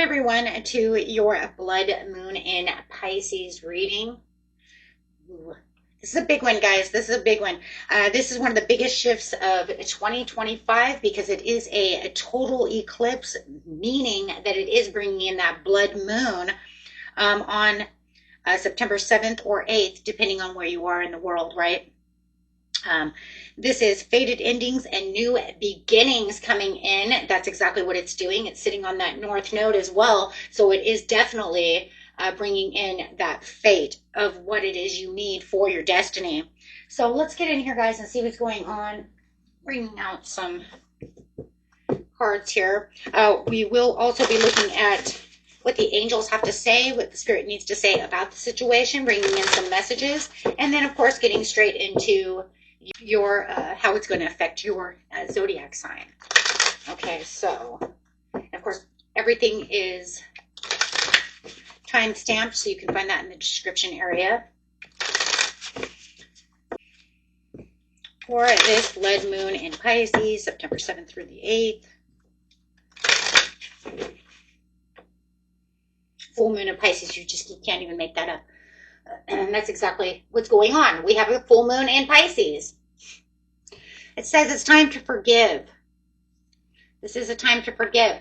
everyone to your blood moon in Pisces reading. Ooh, this is a big one, guys. This is a big one. This is one of the biggest shifts of 2025 because it is a total eclipse, meaning that it is bringing in that blood moon on September 7th or 8th, depending on where you are in the world, right? This is fated endings and new beginnings coming in. That's exactly what it's doing. It's sitting on that north node as well. So it is definitely bringing in that fate of what it is you need for your destiny. So let's get in here, guys, and see what's going on. Bringing out some cards here. We will also be looking at what the angels have to say, what the spirit needs to say about the situation, bringing in some messages, and then, of course, getting straight into your how it's going to affect your zodiac sign. Okay, so of course everything is time stamped, so you can find that in the description area. For this blood moon in Pisces, September 7th through the 8th. Full moon in Pisces, you can't even make that up. And that's exactly what's going on. We have a full moon in Pisces. It says it's time to forgive. This is a time to forgive.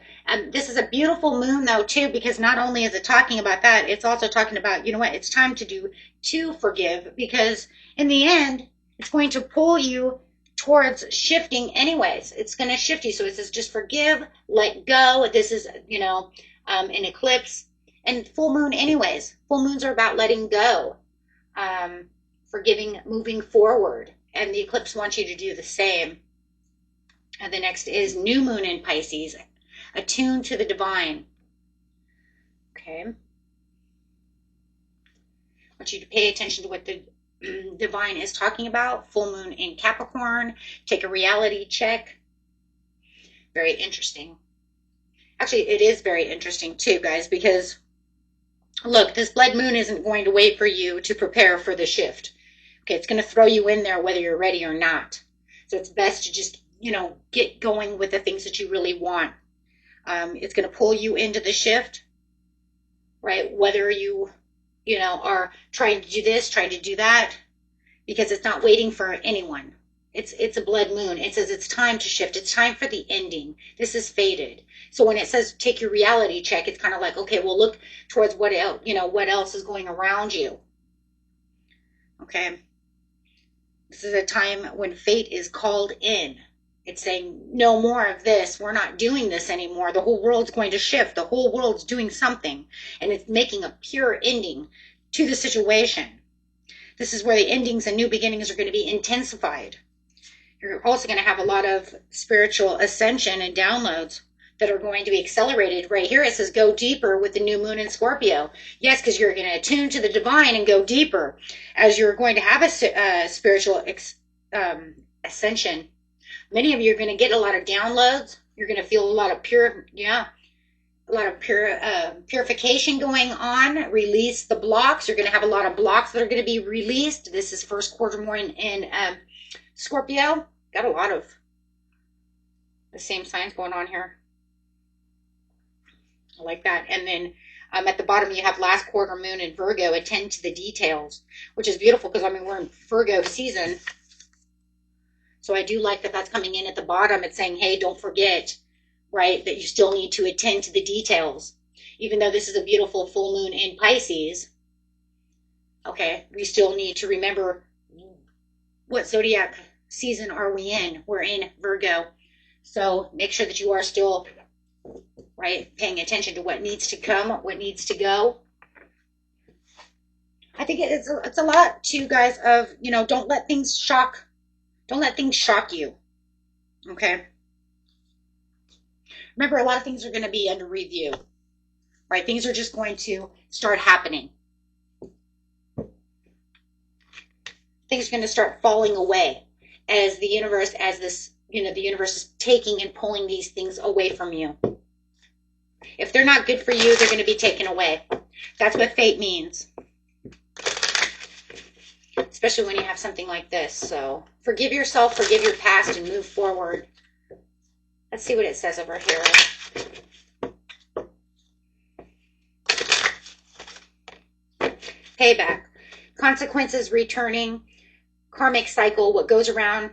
This is a beautiful moon, though, too, because not only is it talking about that, it's also talking about, you know what, it's time to forgive, because in the end, it's going to pull you towards shifting anyways. It's going to shift you. So it says just forgive, let go. This is, you know, an eclipse. And full moon anyways. Full moons are about letting go, forgiving, moving forward. And the eclipse wants you to do the same. And the next is new moon in Pisces, attuned to the divine. Okay. I want you to pay attention to what the divine is talking about. Full moon in Capricorn. Take a reality check. Very interesting. Actually, it is very interesting too, guys, because look, this blood moon isn't going to wait for you to prepare for the shift. Okay, it's going to throw you in there whether you're ready or not. So it's best to just, you know, get going with the things that you really want. It's going to pull you into the shift, right? Whether you know, are trying to do this, trying to do that, because it's not waiting for anyone. It's a blood moon. It says it's time to shift. It's time for the ending. This is fated. So when it says take your reality check, it's kind of like, okay, well, look towards what else, you know, what else is going around you. Okay. This is a time when fate is called in. It's saying, no more of this. We're not doing this anymore. The whole world's going to shift. The whole world's doing something. And it's making a pure ending to the situation. This is where the endings and new beginnings are going to be intensified. You're also going to have a lot of spiritual ascension and downloads that are going to be accelerated. Right here it says go deeper with the new moon in Scorpio. Yes, because you're going to attune to the divine and go deeper as you're going to have a spiritual ascension. Many of you are going to get a lot of downloads. You're going to feel a lot of purification going on. Release the blocks. You're going to have a lot of blocks that are going to be released. This is first quarter more in Scorpio. Got a lot of the same signs going on here. I like that. And then at the bottom, you have last quarter moon in Virgo. Attend to the details, which is beautiful because, I mean, we're in Virgo season. So I do like that that's coming in at the bottom. It's saying, hey, don't forget, right, that you still need to attend to the details. Even though this is a beautiful full moon in Pisces, okay, we still need to remember what zodiac season are we in. We're in Virgo. So make sure that you are still, right, paying attention to what needs to come, what needs to go. I think it's a lot too, guys, of, you know, don't let things shock you. Okay. Remember, a lot of things are going to be under review, right? Things are just going to start happening. Things are going to start falling away as the universe, as this, you know, the universe is taking and pulling these things away from you. If they're not good for you, they're going to be taken away. That's what fate means. Especially when you have something like this. So forgive yourself, forgive your past, and move forward. Let's see what it says over here. Payback. Consequences returning. Karmic cycle. What goes around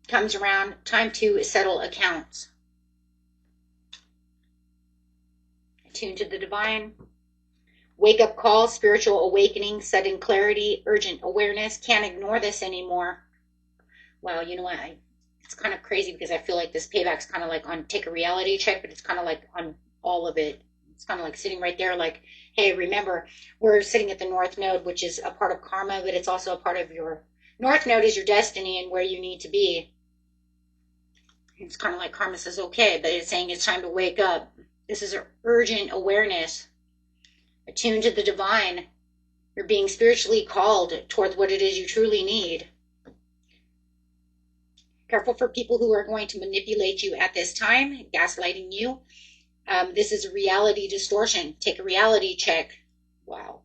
comes around. Time to settle accounts. Attune to the divine. Wake-up call, spiritual awakening, sudden clarity, urgent awareness. Can't ignore this anymore. Well, you know what? It's kind of crazy because I feel like this payback's kind of like on take a reality check, but it's kind of like on all of it. It's kind of like sitting right there like, hey, remember, we're sitting at the North Node, which is a part of karma, but it's also a part of your... North Node is your destiny and where you need to be. It's kind of like karma says, okay, but it's saying it's time to wake up. This is an urgent awareness. Attune to the divine. You're being spiritually called towards what it is you truly need. Careful for people who are going to manipulate you at this time, gaslighting you. This is a reality distortion. Take a reality check. Wow.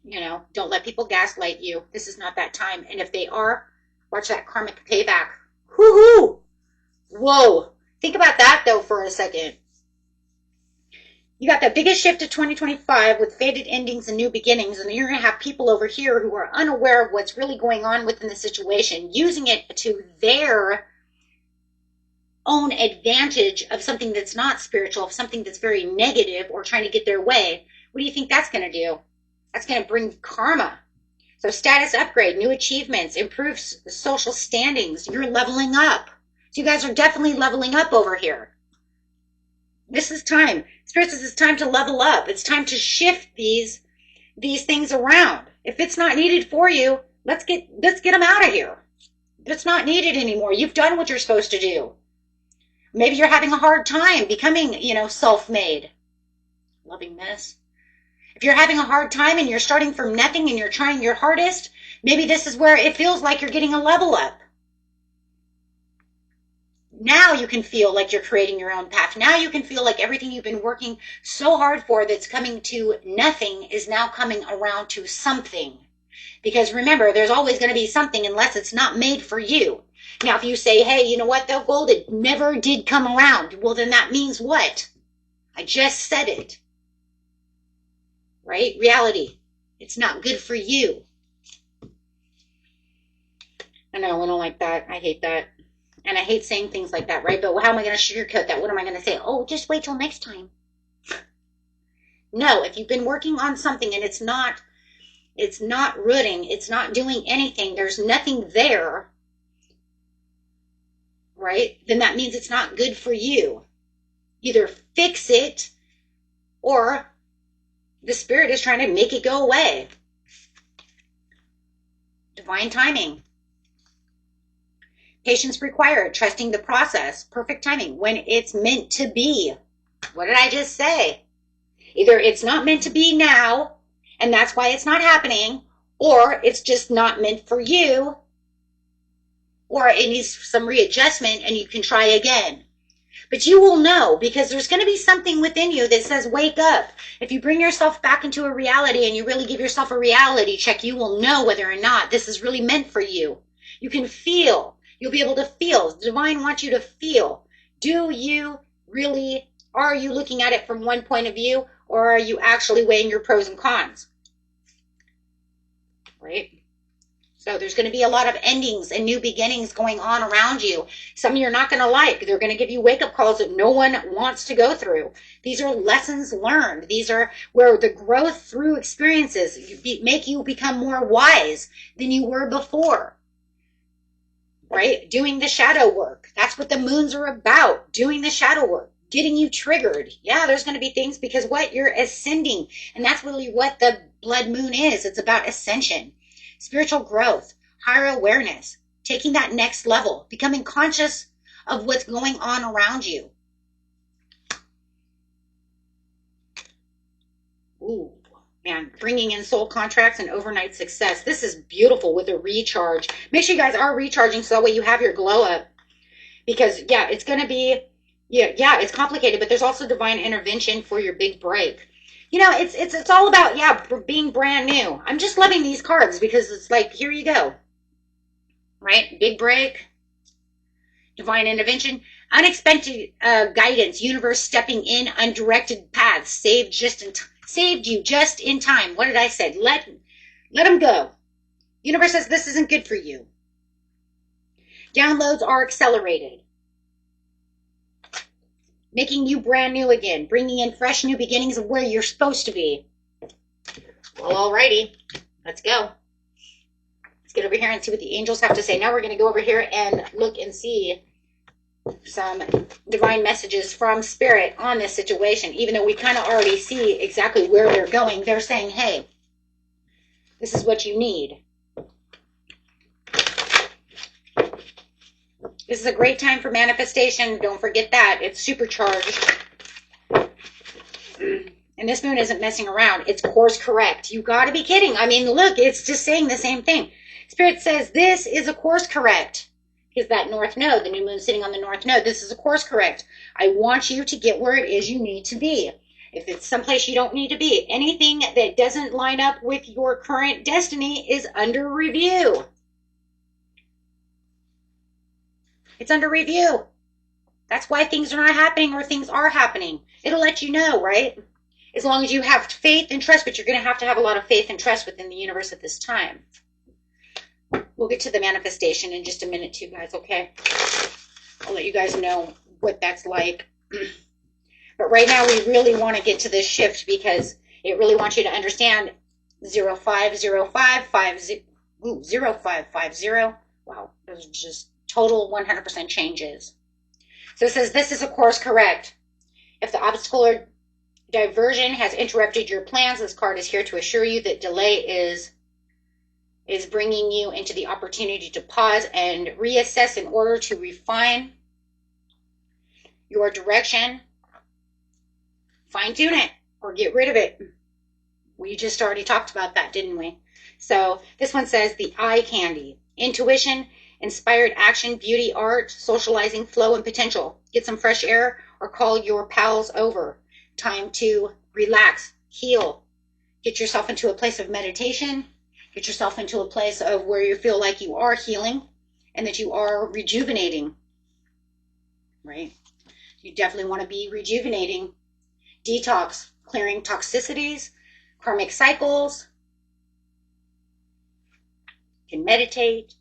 You know, don't let people gaslight you. This is not that time. And if they are, watch that karmic payback. Woohoo! Whoa. Think about that, though, for a second. You got the biggest shift of 2025 with faded endings and new beginnings, and you're going to have people over here who are unaware of what's really going on within the situation, using it to their own advantage of something that's not spiritual, of something that's very negative or trying to get their way. What do you think that's going to do? That's going to bring karma. So status upgrade, new achievements, improved social standings. You're leveling up. So you guys are definitely leveling up over here. This is time. Spirit says it's time to level up. It's time to shift these things around. If it's not needed for you, let's get them out of here. It's not needed anymore. You've done what you're supposed to do. Maybe you're having a hard time becoming, self-made. Loving this. If you're having a hard time and you're starting from nothing and you're trying your hardest, maybe this is where it feels like you're getting a level up. Now you can feel like you're creating your own path. Now you can feel like everything you've been working so hard for that's coming to nothing is now coming around to something. Because remember, there's always going to be something unless it's not made for you. Now, if you say, hey, you know what, though, gold, it never did come around. Well, then that means what? I just said it. Right? Reality. It's not good for you. I know, I don't like that. I hate that. And I hate saying things like that, right? But how am I going to sugarcoat that? What am I going to say? Oh, just wait till next time. No, if you've been working on something and it's not rooting, it's not doing anything, there's nothing there, right? Then that means it's not good for you. Either fix it or the spirit is trying to make it go away. Divine timing. Patience required, trusting the process, perfect timing, when it's meant to be. What did I just say? Either it's not meant to be now, and that's why it's not happening, or it's just not meant for you, or it needs some readjustment and you can try again. But you will know, because there's going to be something within you that says, wake up. If you bring yourself back into a reality and you really give yourself a reality check, you will know whether or not this is really meant for you. You can feel. You'll be able to feel. The divine wants you to feel. Do you really, are you looking at it from one point of view, or are you actually weighing your pros and cons? Right? So there's going to be a lot of endings and new beginnings going on around you. Some you're not going to like. They're going to give you wake-up calls that no one wants to go through. These are lessons learned. These are where the growth through experiences make you become more wise than you were before. Right? Doing the shadow work. That's what the moons are about. Doing the shadow work. Getting you triggered. Yeah, there's going to be things because what? You're ascending. And that's really what the blood moon is. It's about ascension. Spiritual growth. Higher awareness. Taking that next level. Becoming conscious of what's going on around you. Ooh. And bringing in soul contracts and overnight success. This is beautiful with a recharge. Make sure you guys are recharging so that way you have your glow up. Because, yeah, it's going to be, yeah, it's complicated, but there's also divine intervention for your big break. You know, it's all about, yeah, being brand new. I'm just loving these cards because it's like, here you go. Right? Big break. Divine intervention. Unexpected guidance. Universe stepping in undirected paths. Saved just in time. Saved you just in time. What did I say? Let them go. Universe says this isn't good for you. Downloads are accelerated. Making you brand new again. Bringing in fresh new beginnings of where you're supposed to be. Well, alrighty. Let's go. Let's get over here and see what the angels have to say. Now we're going to go over here and look and see some divine messages from Spirit on this situation. Even though we kind of already see exactly where they're going, they're saying, hey, this is what you need. This is a great time for manifestation. Don't forget that. It's supercharged. And this moon isn't messing around. It's course correct. You got to be kidding. I mean, look, it's just saying the same thing. Spirit says this is a course correct. Because that north node, the new moon sitting on the north node, this is a course correct. I want you to get where it is you need to be. If it's someplace you don't need to be, anything that doesn't line up with your current destiny is under review. It's under review. That's why things are not happening or things are happening. It'll let you know, right? As long as you have faith and trust, but you're going to have a lot of faith and trust within the universe at this time. We'll get to the manifestation in just a minute too, guys, okay? I'll let you guys know what that's like. But right now, we really want to get to this shift because it really wants you to understand 050550. Wow, those are just total 100% changes. So it says, this is a course correct. If the obstacle or diversion has interrupted your plans, this card is here to assure you that delay is bringing you into the opportunity to pause and reassess in order to refine your direction, fine-tune it, or get rid of it. We just already talked about that, didn't we? So this one says the eye candy, intuition, inspired action, beauty, art, socializing, flow, and potential. Get some fresh air or call your pals over. Time to relax, heal, get yourself into a place of meditation, get yourself into a place of where you feel like you are healing and that you are rejuvenating, right? You definitely want to be rejuvenating. Detox, clearing toxicities, karmic cycles. You can meditate.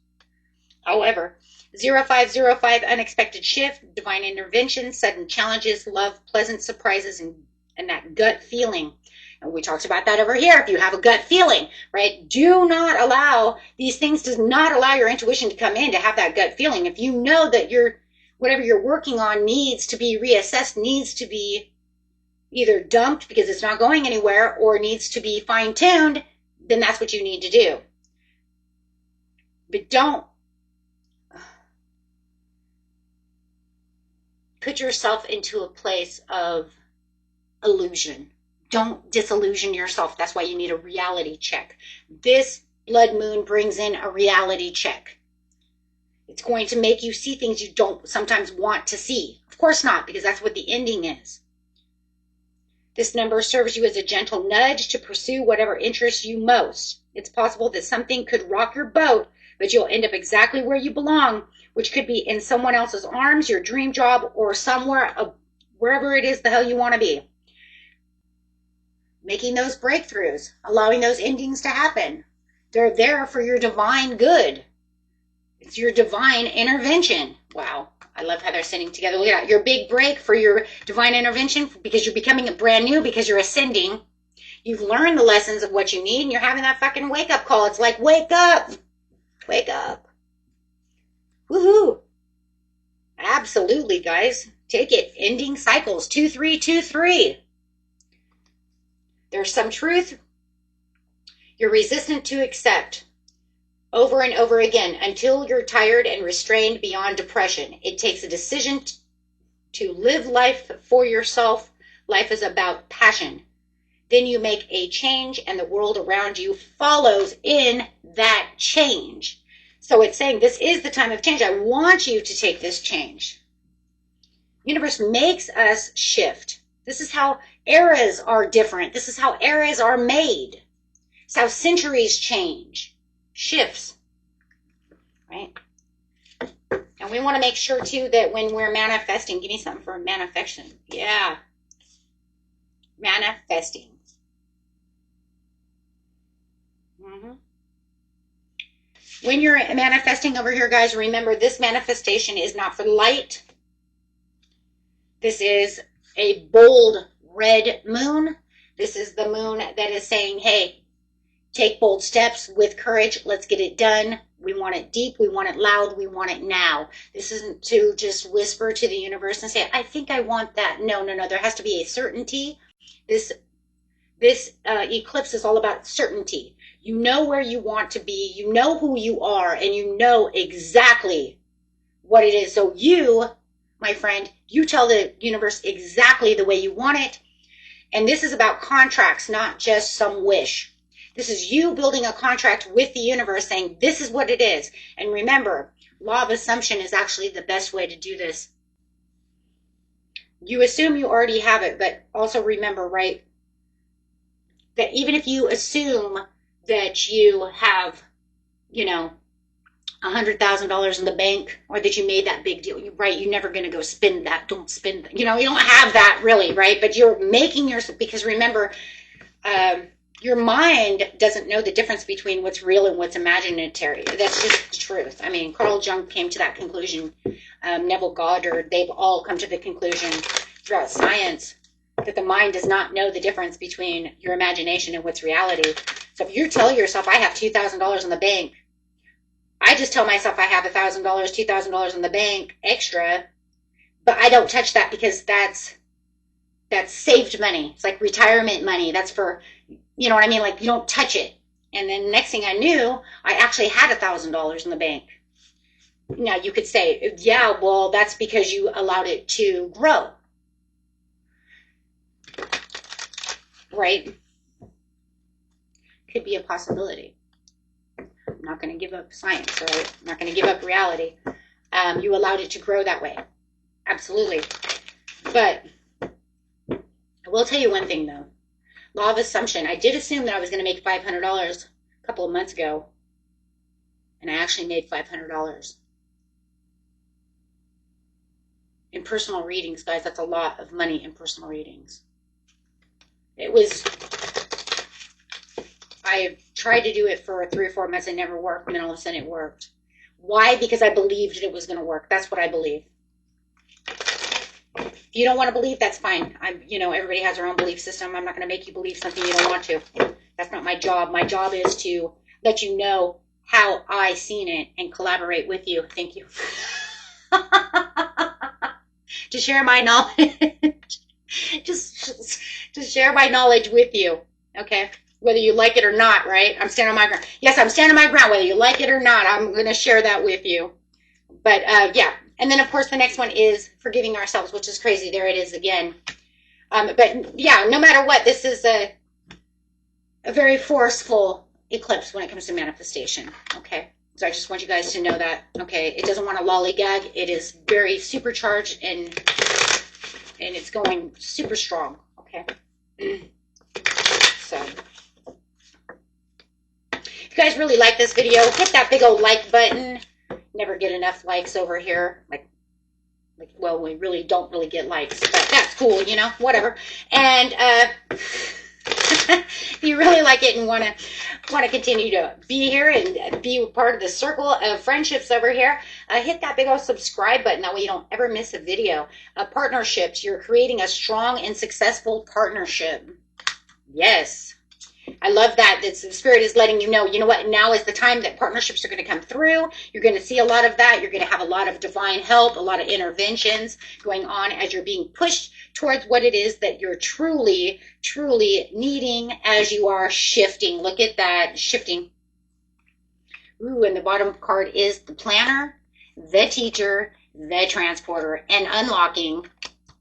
However, 0505, unexpected shift, divine intervention, sudden challenges, love, pleasant surprises, and that gut feeling. And we talked about that over here. If you have a gut feeling, right, do not allow these things, does not allow your intuition to come in to have that gut feeling. If you know that whatever you're working on needs to be reassessed, needs to be either dumped because it's not going anywhere or needs to be fine-tuned, then that's what you need to do. But don't put yourself into a place of illusion. Don't disillusion yourself. That's why you need a reality check. This blood moon brings in a reality check. It's going to make you see things you don't sometimes want to see. Of course not, because that's what the ending is. This number serves you as a gentle nudge to pursue whatever interests you most. It's possible that something could rock your boat, but you'll end up exactly where you belong, which could be in someone else's arms, your dream job, or somewhere, wherever it is the hell you want to be. Making those breakthroughs, allowing those endings to happen. They're there for your divine good. It's your divine intervention. Wow. I love how they're sitting together. Look at that. Your big break for your divine intervention because you're becoming brand new, because you're ascending. You've learned the lessons of what you need, and you're having that fucking wake-up call. It's like, wake up. Wake up. Woohoo. Absolutely, guys. Take it. Ending cycles. 2323. There's some truth you're resistant to accept over and over again until you're tired and restrained beyond depression. It takes a decision to live life for yourself. Life is about passion. Then you make a change and the world around you follows in that change. So it's saying this is the time of change. I want you to take this change. Universe makes us shift. This is how eras are different. This is how eras are made. It's how centuries change. Shifts. Right? And we want to make sure, too, that when we're manifesting, give me something for manifestation. Yeah. Manifesting. When you're manifesting over here, guys, remember this manifestation is not for the light. This is a bold red moon. This is the moon that is saying, hey, take bold steps with courage. Let's get it done. We want it deep. We want it loud. We want it now. This isn't to just whisper to the universe and say, I think I want that. No, no, no. There has to be a certainty. This eclipse is all about certainty. You know where you want to be. You know who you are, and you know exactly what it is. So you, my friend, you tell the universe exactly the way you want it. And this is about contracts, not just some wish. This is you building a contract with the universe saying, this is what it is. And remember, law of assumption is actually the best way to do this. You assume you already have it, but also remember, right, that even if you assume that you have, you know, $100,000 in the bank, or that you made that big deal, right? You're never going to go spend that. Don't spend that. You know, you don't have that really, right? But you're making yourself, because remember, your mind doesn't know the difference between what's real and what's imaginary. That's just the truth. I mean, Carl Jung came to that conclusion. Neville Goddard, they've all come to the conclusion throughout science that the mind does not know the difference between your imagination and what's reality. So if you tell yourself, I have $2,000 in the bank, I just tell myself I have $1,000, $2,000 in the bank extra, but I don't touch that because that's saved money. It's like retirement money. That's for, you know what I mean? Like, you don't touch it. And then next thing I knew, I actually had $1,000 in the bank. Now you could say, yeah, well, that's because you allowed it to grow. Right? Could be a possibility. I'm not going to give up science, right? I'm not going to give up reality. You allowed it to grow that way. Absolutely. But I will tell you one thing, though. Law of assumption. I did assume that I was going to make $500 a couple of months ago. And I actually made $500. In personal readings, guys, that's a lot of money in personal readings. It was... I tried to do it for 3 or 4 months. It never worked. And then all of a sudden it worked. Why? Because I believed it was going to work. That's what I believe. If you don't want to believe, that's fine. You know, everybody has their own belief system. I'm not going to make you believe something you don't want to. That's not my job. My job is to let you know how I seen it and collaborate with you. Thank you. To share my knowledge. just share my knowledge with you. Okay? Whether you like it or not, right? I'm standing on my ground. Yes, I'm standing on my ground. Whether you like it or not, I'm going to share that with you. But, yeah. And then, of course, the next one is forgiving ourselves, which is crazy. There it is again. But, yeah, no matter what, this is a very forceful eclipse when it comes to manifestation. Okay? So I just want you guys to know that. Okay? It doesn't want to lollygag. It is very supercharged, and it's going super strong. Okay? So... if you guys really like this video, hit that big old like button. Never get enough likes over here. Like, well, we really don't really get likes, but that's cool, you know, whatever. And if you really like it and want to continue to be here and be part of the circle of friendships over here, hit that big old subscribe button. That way you don't ever miss a video. Partnerships, you're creating a strong and successful partnership. Yes. I love that the Spirit is letting you know what, now is the time that partnerships are going to come through. You're going to see a lot of that. You're going to have a lot of divine help, a lot of interventions going on as you're being pushed towards what it is that you're truly, truly needing as you are shifting. Look at that, shifting. Ooh, and the bottom card is the planner, the teacher, the transporter, and unlocking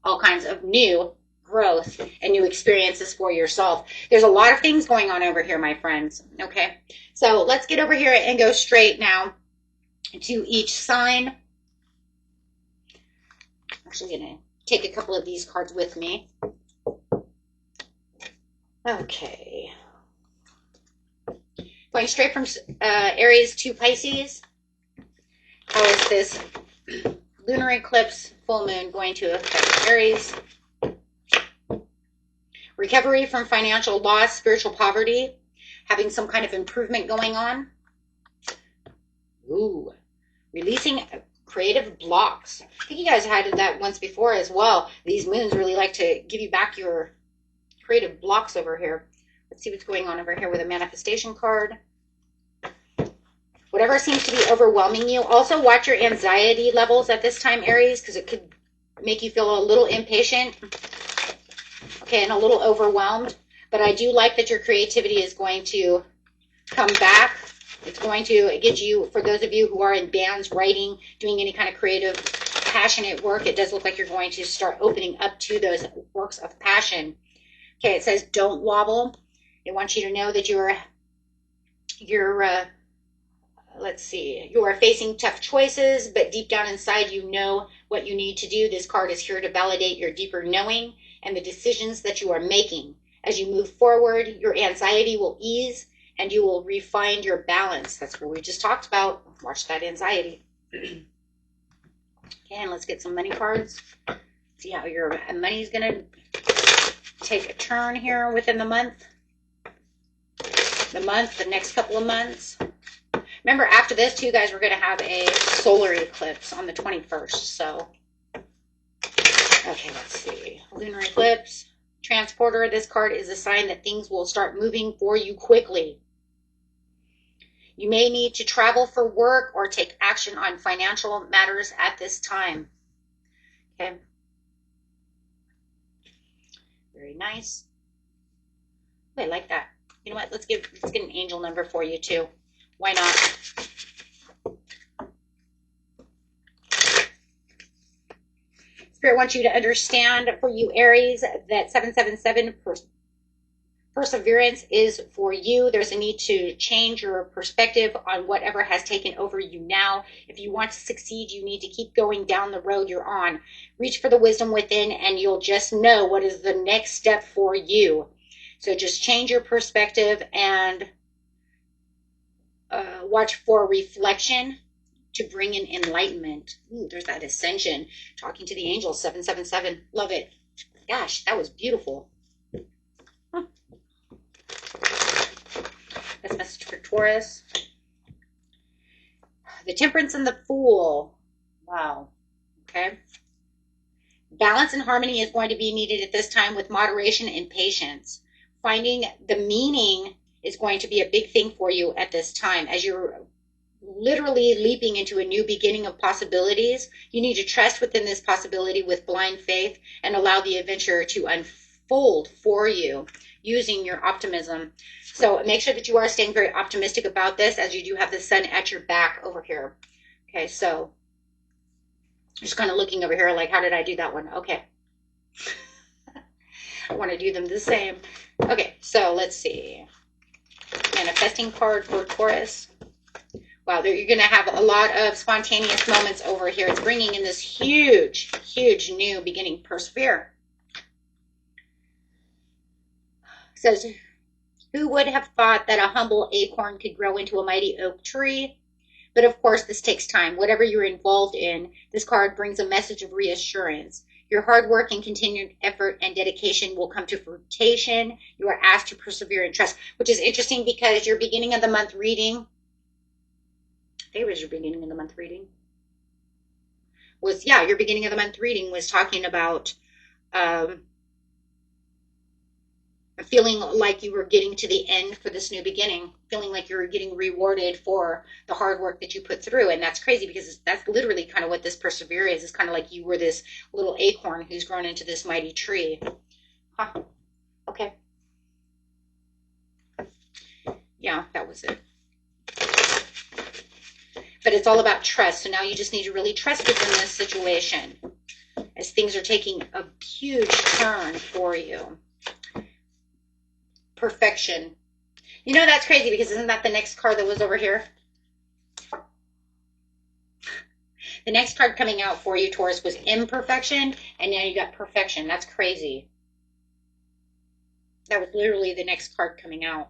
all kinds of new growth and new experiences for yourself. There's a lot of things going on over here, my friends. Okay, so let's get over here and go straight now to each sign. I'm actually going to take a couple of these cards with me. Okay. Going straight from Aries to Pisces. How is this lunar eclipse full moon going to affect Aries? Recovery from financial loss, spiritual poverty, having some kind of improvement going on. Ooh, releasing creative blocks. I think you guys had that once before as well. These moons really like to give you back your creative blocks over here. Let's see what's going on over here with a manifestation card. Whatever seems to be overwhelming you. Also watch your anxiety levels at this time, Aries, because it could make you feel a little impatient. Okay, and a little overwhelmed. But I do like that your creativity is going to come back. It's going to get you, for those of you who are in bands, writing, doing any kind of creative, passionate work, it does look like you're going to start opening up to those works of passion. Okay, it says don't wobble. It wants you to know that let's see, you are facing tough choices, but deep down inside you know what you need to do. This card is here to validate your deeper knowing and the decisions that you are making. As you move forward, your anxiety will ease and you will refine your balance. That's what we just talked about. Watch that anxiety. Okay, and let's get some money cards. See how your money is going to take a turn here within the month. The next couple of months. Remember, after this, too, guys, we're going to have a solar eclipse on the 21st. So, okay, let's see. Lunar eclipse. Transporter. This card is a sign that things will start moving for you quickly. You may need to travel for work or take action on financial matters at this time. Okay. Very nice. I like that. You know what? Let's get an angel number for you too. Why not? Spirit wants you to understand, for you Aries, that 777 perseverance is for you. There's a need to change your perspective on whatever has taken over you now. If you want to succeed, you need to keep going down the road you're on. Reach for the wisdom within and you'll just know what is the next step for you. So just change your perspective and watch for reflection to bring in enlightenment. Ooh, there's that ascension. Talking to the angels, 777. Love it. Gosh, that was beautiful. Huh. That's a message for Taurus. The Temperance and the Fool. Wow. Okay. Balance and harmony is going to be needed at this time with moderation and patience. Finding the meaning is going to be a big thing for you at this time. As you're literally leaping into a new beginning of possibilities, you need to trust within this possibility with blind faith and allow the adventure to unfold for you using your optimism. So make sure that you are staying very optimistic about this, as you do have the sun at your back over here. Okay, so just kind of looking over here like, how did I do that one? Okay. I want to do them the same. Okay, so let's see. Manifesting card for Taurus. Wow, you're going to have a lot of spontaneous moments over here. It's bringing in this huge, huge new beginning. Persevere. It says, who would have thought that a humble acorn could grow into a mighty oak tree? But of course, this takes time. Whatever you're involved in, this card brings a message of reassurance. Your hard work and continued effort and dedication will come to fruition. You are asked to persevere and trust, which is interesting because your beginning of the month reading, I think it was your beginning of the month reading, was, yeah, your beginning of the month reading was talking about feeling like you were getting to the end for this new beginning, feeling like you were getting rewarded for the hard work that you put through. And that's crazy because that's literally kind of what this persevere is. It's kind of like you were this little acorn who's grown into this mighty tree. Huh. Okay. Yeah, that was it. But it's all about trust. So now you just need to really trust within this situation as things are taking a huge turn for you. Perfection. You know, that's crazy because isn't that the next card that was over here? The next card coming out for you, Taurus, was imperfection, and now you got perfection. That's crazy. That was literally the next card coming out.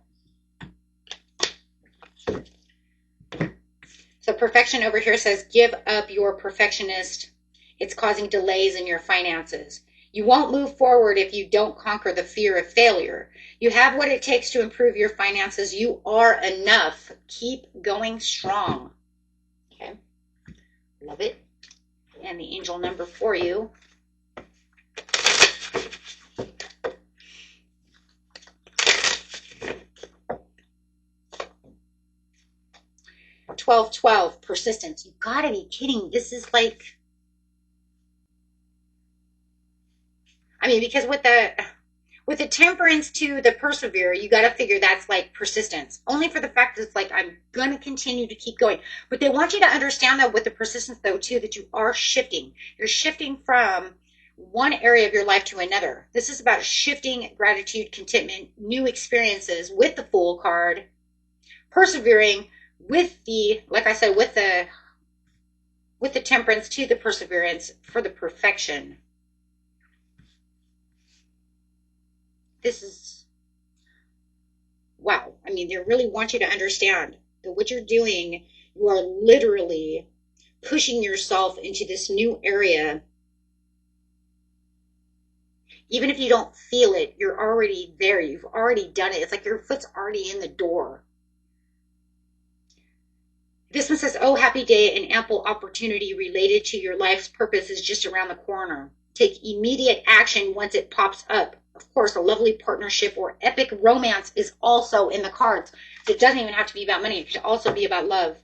So perfection over here says, give up your perfectionist. It's causing delays in your finances. You won't move forward if you don't conquer the fear of failure. You have what it takes to improve your finances. You are enough. Keep going strong. Okay. Love it. And the angel number for you. $12-12, persistence. You gotta be kidding. This is like, I mean, because with the temperance to the persevere, you got to figure that's like persistence. Only for the fact that it's like, I'm going to continue to keep going. But they want you to understand that with the persistence, though, too, that you are shifting. You're shifting from one area of your life to another. This is about shifting, gratitude, contentment, new experiences with the Fool card, persevering with the, like I said, with the temperance to the perseverance for the perfection. This is, wow. I mean, they really want you to understand that what you're doing, you are literally pushing yourself into this new area. Even if you don't feel it, you're already there. You've already done it. It's like your foot's already in the door. This one says, oh, happy day, an ample opportunity related to your life's purpose is just around the corner. Take immediate action once it pops up. Of course, a lovely partnership or epic romance is also in the cards. So it doesn't even have to be about money. It could also be about love.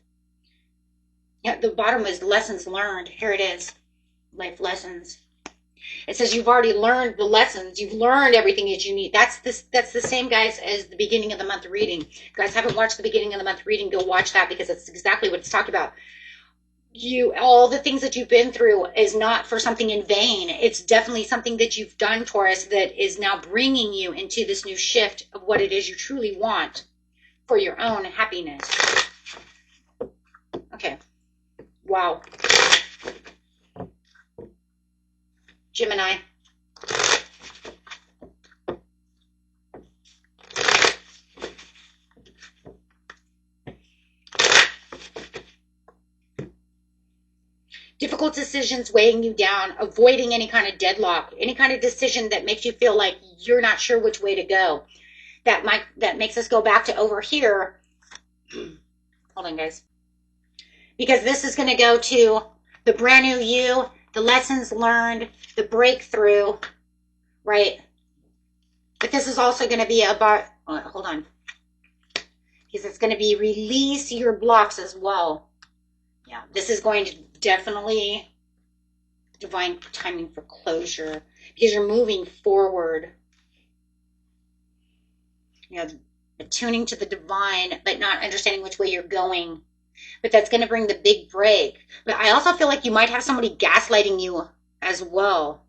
Yeah, the bottom is lessons learned. Here it is. Life lessons. It says you've already learned the lessons. You've learned everything that you need. That's the same, guys, as the beginning of the month reading. If you guys haven't watched the beginning of the month reading, go watch that because it's exactly what it's talking about. All the things that you've been through is not for something in vain. It's definitely something that you've done, Taurus, that is now bringing you into this new shift of what it is you truly want for your own happiness. Okay. Wow. Gemini. Difficult decisions weighing you down, avoiding any kind of deadlock, any kind of decision that makes you feel like you're not sure which way to go. That makes us go back to over here. Hold on, guys. Because this is going to go to the brand new you, the lessons learned, the breakthrough, right? But this is also going to be about, hold on. Because it's going to be release your blocks as well. Yeah, this is going to definitely divine timing for closure because you're moving forward. You know, attuning to the divine, but not understanding which way you're going. But that's going to bring the big break. But I also feel like you might have somebody gaslighting you as well.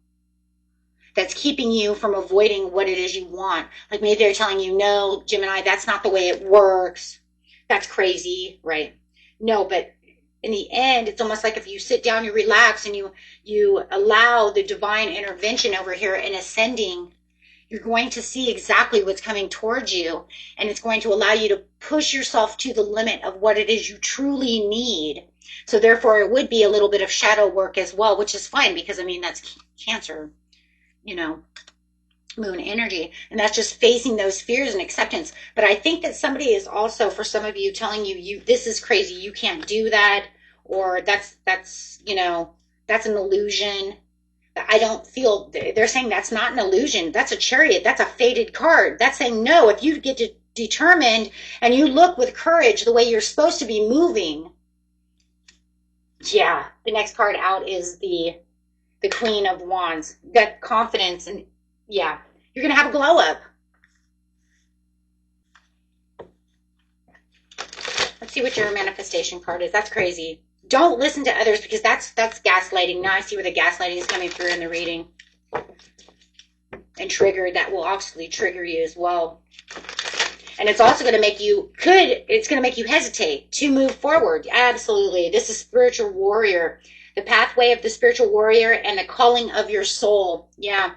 That's keeping you from avoiding what it is you want. Like maybe they're telling you, no, Gemini, that's not the way it works. That's crazy, right? No, but in the end, it's almost like if you sit down, you relax, and you allow the divine intervention over here and ascending, you're going to see exactly what's coming towards you, and it's going to allow you to push yourself to the limit of what it is you truly need. So therefore, it would be a little bit of shadow work as well, which is fine because, I mean, that's Cancer, you know, moon energy, and that's just facing those fears and acceptance. But I think that somebody is also, for some of you, telling you this is crazy, you can't do that, or that's you know, that's an illusion. I don't feel, they're saying that's not an illusion. That's a Chariot. That's a fated card. That's saying, no, if you get determined and you look with courage the way you're supposed to be moving. Yeah, the next card out is the Queen of Wands. You've got confidence, and yeah, you're going to have a glow up. Let's see what your manifestation card is. That's crazy. Don't listen to others because that's gaslighting. Now I see where the gaslighting is coming through in the reading. And triggered, that will obviously trigger you as well. And it's also going to make you, it's going to make you hesitate to move forward. Absolutely. This is spiritual warrior. The pathway of the spiritual warrior and the calling of your soul. Yeah.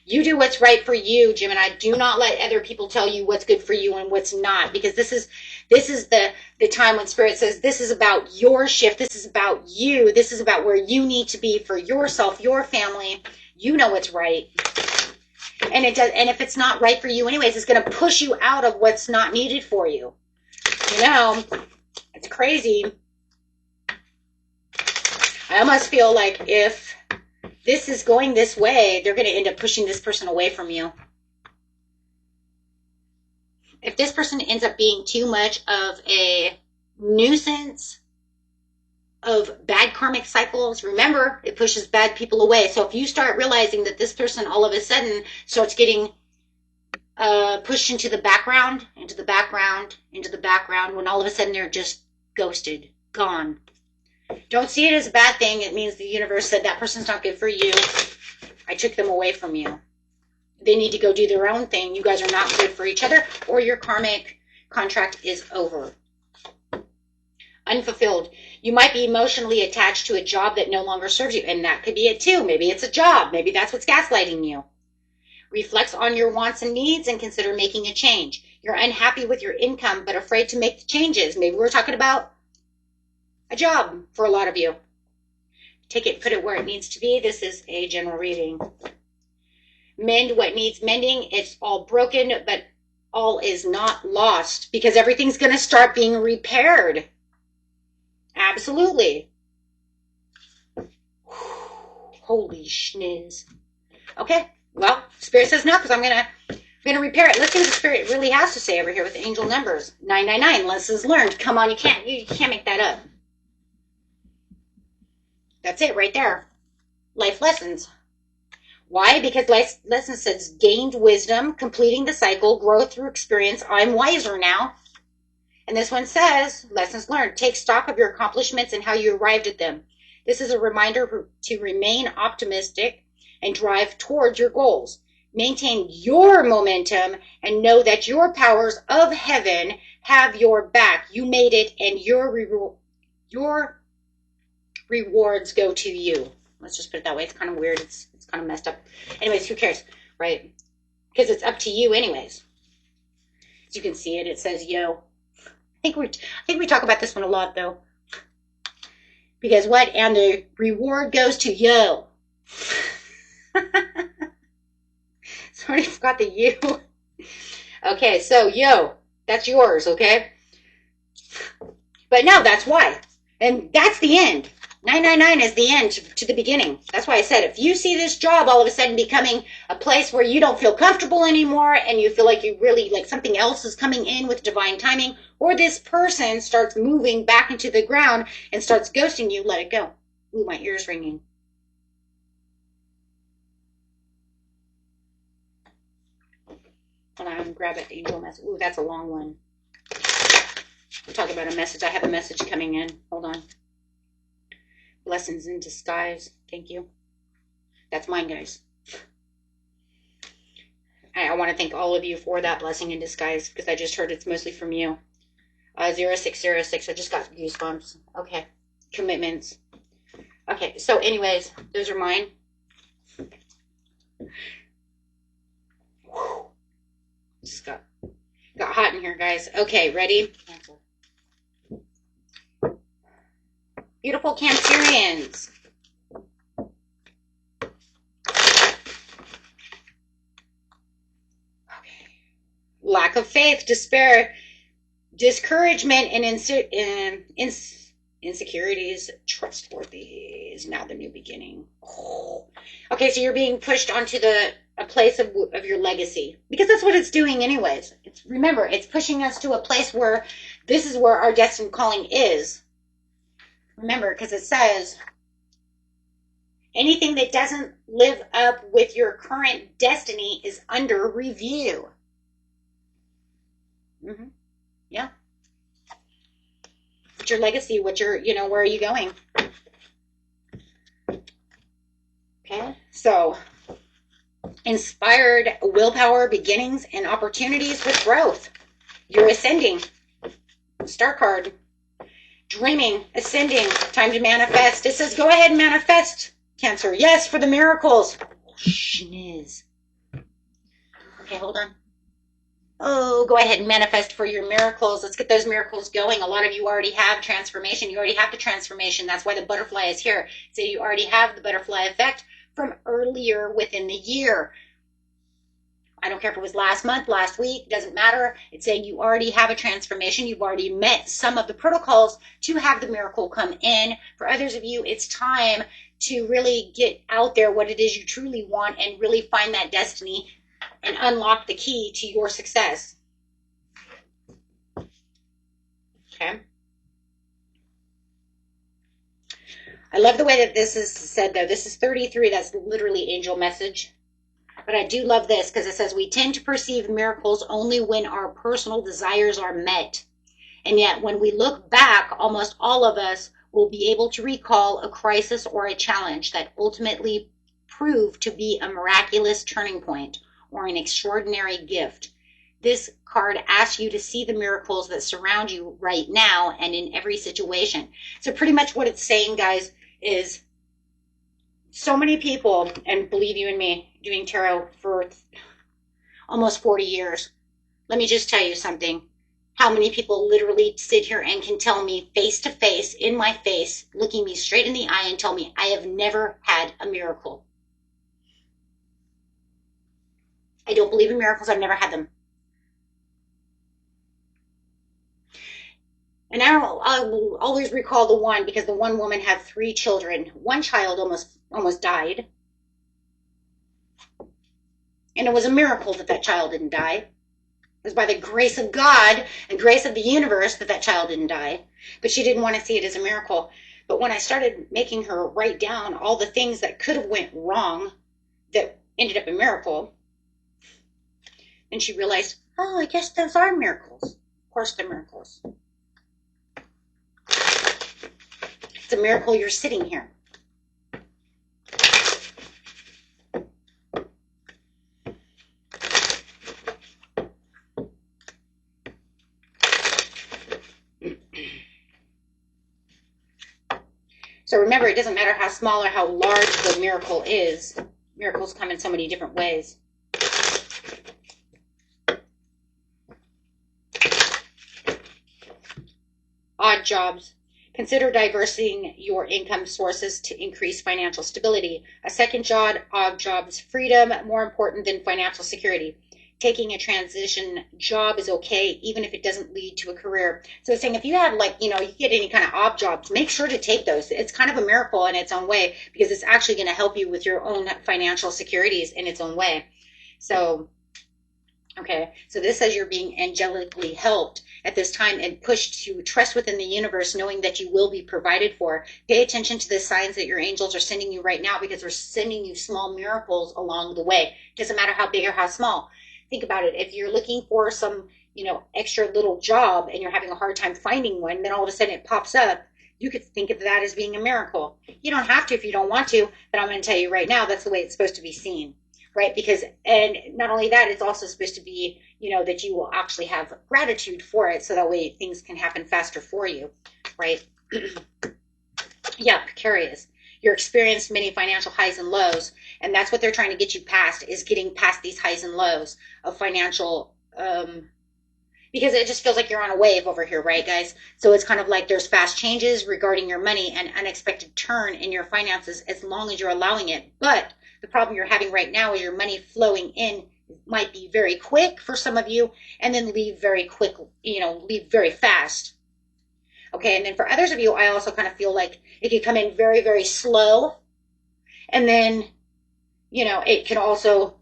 You do what's right for you, Gemini. Do not let other people tell you what's good for you and what's not, because this is the time when Spirit says this is about your shift. This is about you. This is about where you need to be for yourself, your family. You know what's right. And it does, and if it's not right for you anyways, it's going to push you out of what's not needed for you. You know, it's crazy. I almost feel like if this is going this way, they're going to end up pushing this person away from you. If this person ends up being too much of a nuisance of bad karmic cycles, remember, it pushes bad people away. So if you start realizing that this person all of a sudden starts getting pushed into the background, when all of a sudden they're just ghosted, gone. Don't see it as a bad thing. It means the universe said that person's not good for you. I took them away from you. They need to go do their own thing. You guys are not good for each other, or your karmic contract is over. Unfulfilled. You might be emotionally attached to a job that no longer serves you, and that could be it too. Maybe it's a job. Maybe that's what's gaslighting you. Reflects on your wants and needs and consider making a change. You're unhappy with your income, but afraid to make the changes. Maybe we're talking about a job for a lot of you. Take it, put it where it needs to be. This is a general reading. Mend what needs mending. It's all broken, but all is not lost, because everything's going to start being repaired. Absolutely. Holy schniz. Okay, well, Spirit says no, because I'm gonna repair it. Let's see what the Spirit really has to say over here with the angel numbers. 999, lessons learned. Come on, you can't make that up. That's it right there. Life lessons. Why? Because life lesson says gained wisdom, completing the cycle, growth through experience. I'm wiser now. And this one says, lessons learned. Take stock of your accomplishments and how you arrived at them. This is a reminder to remain optimistic and drive towards your goals. Maintain your momentum and know that your powers of heaven have your back. You made it, and your rewards go to you. Let's just put it that way. It's kind of weird. It's kind of messed up. Anyways, who cares, right? Because it's up to you anyways. As you can see it, it says yo. I think we talk about this one a lot though. Because what? And the reward goes to yo. Sorry, I forgot the you. Okay, so yo, that's yours, okay? But no, that's why. And that's the end. 999 is the end to the beginning. That's why I said, if you see this job all of a sudden becoming a place where you don't feel comfortable anymore, and you feel like you really, like something else is coming in with divine timing, or this person starts moving back into the ground and starts ghosting you, let it go. Ooh, my ear's ringing. Hold on, I'm gonna grab an angel message. Ooh, that's a long one. We're talking about a message. I have a message coming in. Hold on. Blessings in disguise. Thank you. That's mine, guys. I want to thank all of you for that blessing in disguise, because I just heard it's mostly from you. 0606. I just got goosebumps. Okay. Commitments. Okay. So anyways, those are mine. Whew. Just got hot in here, guys. Okay. Ready? Cancel. Beautiful Cancerians. Okay. Lack of faith, despair, discouragement, and insecurities. Trustworthy is now the new beginning. Oh. Okay, so you're being pushed onto a place of your legacy, because that's what it's doing anyways. Remember, it's pushing us to a place where this is where our destined calling is. Remember, because it says anything that doesn't live up with your current destiny is under review. Yeah. What's your legacy? What's your, where are you going? Okay. So, inspired willpower, beginnings, and opportunities with growth. You're ascending. Star card. Dreaming, ascending, time to manifest. It says, go ahead and manifest, Cancer. Yes, for the miracles. Oh, schniz. Okay, hold on. Oh, go ahead and manifest for your miracles. Let's get those miracles going. A lot of you already have transformation. You already have the transformation. That's why the butterfly is here. So you already have the butterfly effect from earlier within the year. I don't care if it was last month, last week, doesn't matter. It's saying you already have a transformation. You've already met some of the protocols to have the miracle come in. For others of you, it's time to really get out there what it is you truly want and really find that destiny and unlock the key to your success. Okay. I love the way that this is said, though. This is 33. That's literally angel message. But I do love this because it says we tend to perceive miracles only when our personal desires are met. And yet when we look back, almost all of us will be able to recall a crisis or a challenge that ultimately proved to be a miraculous turning point or an extraordinary gift. This card asks you to see the miracles that surround you right now and in every situation. So pretty much what it's saying, guys, is so many people, and believe you and me, doing tarot for almost 40 years. Let me just tell you something. How many people literally sit here and can tell me face to face, in my face, looking me straight in the eye and tell me I have never had a miracle. I don't believe in miracles. I've never had them. And I will always recall the one, because the one woman had 3 children. One child almost died. And it was a miracle that that child didn't die. It was by the grace of God and grace of the universe that that child didn't die. But she didn't want to see it as a miracle. But when I started making her write down all the things that could have went wrong that ended up a miracle, then she realized, oh, I guess those are miracles. Of course they're miracles. It's a miracle you're sitting here. So remember, it doesn't matter how small or how large the miracle is. Miracles come in so many different ways. Odd jobs. Consider diversifying your income sources to increase financial stability. A second job, odd jobs, freedom, more important than financial security. Taking a transition job is okay, even if it doesn't lead to a career. So it's saying if you have, like, you get any kind of odd jobs, make sure to take those. It's kind of a miracle in its own way, because it's actually going to help you with your own financial securities in its own way. So, okay, so this says you're being angelically helped at this time and pushed to trust within the universe, knowing that you will be provided for. Pay attention to the signs that your angels are sending you right now, because they're sending you small miracles along the way. Doesn't matter how big or how small. Think about it. If you're looking for some, extra little job and you're having a hard time finding one, then all of a sudden it pops up. You could think of that as being a miracle. You don't have to if you don't want to, but I'm going to tell you right now, that's the way it's supposed to be seen, right? Because, and not only that, it's also supposed to be, that you will actually have gratitude for it, so that way things can happen faster for you, right? Yeah, precarious. You're experienced many financial highs and lows, and that's what they're trying to get you past, is getting past these highs and lows of financial, because it just feels like you're on a wave over here, right, guys? So it's kind of like there's fast changes regarding your money and unexpected turn in your finances as long as you're allowing it. But the problem you're having right now is your money flowing in might be very quick for some of you, and then leave very quick, leave very fast. Okay, and then for others of you, I also kind of feel like it can come in very, very slow, and then, it can also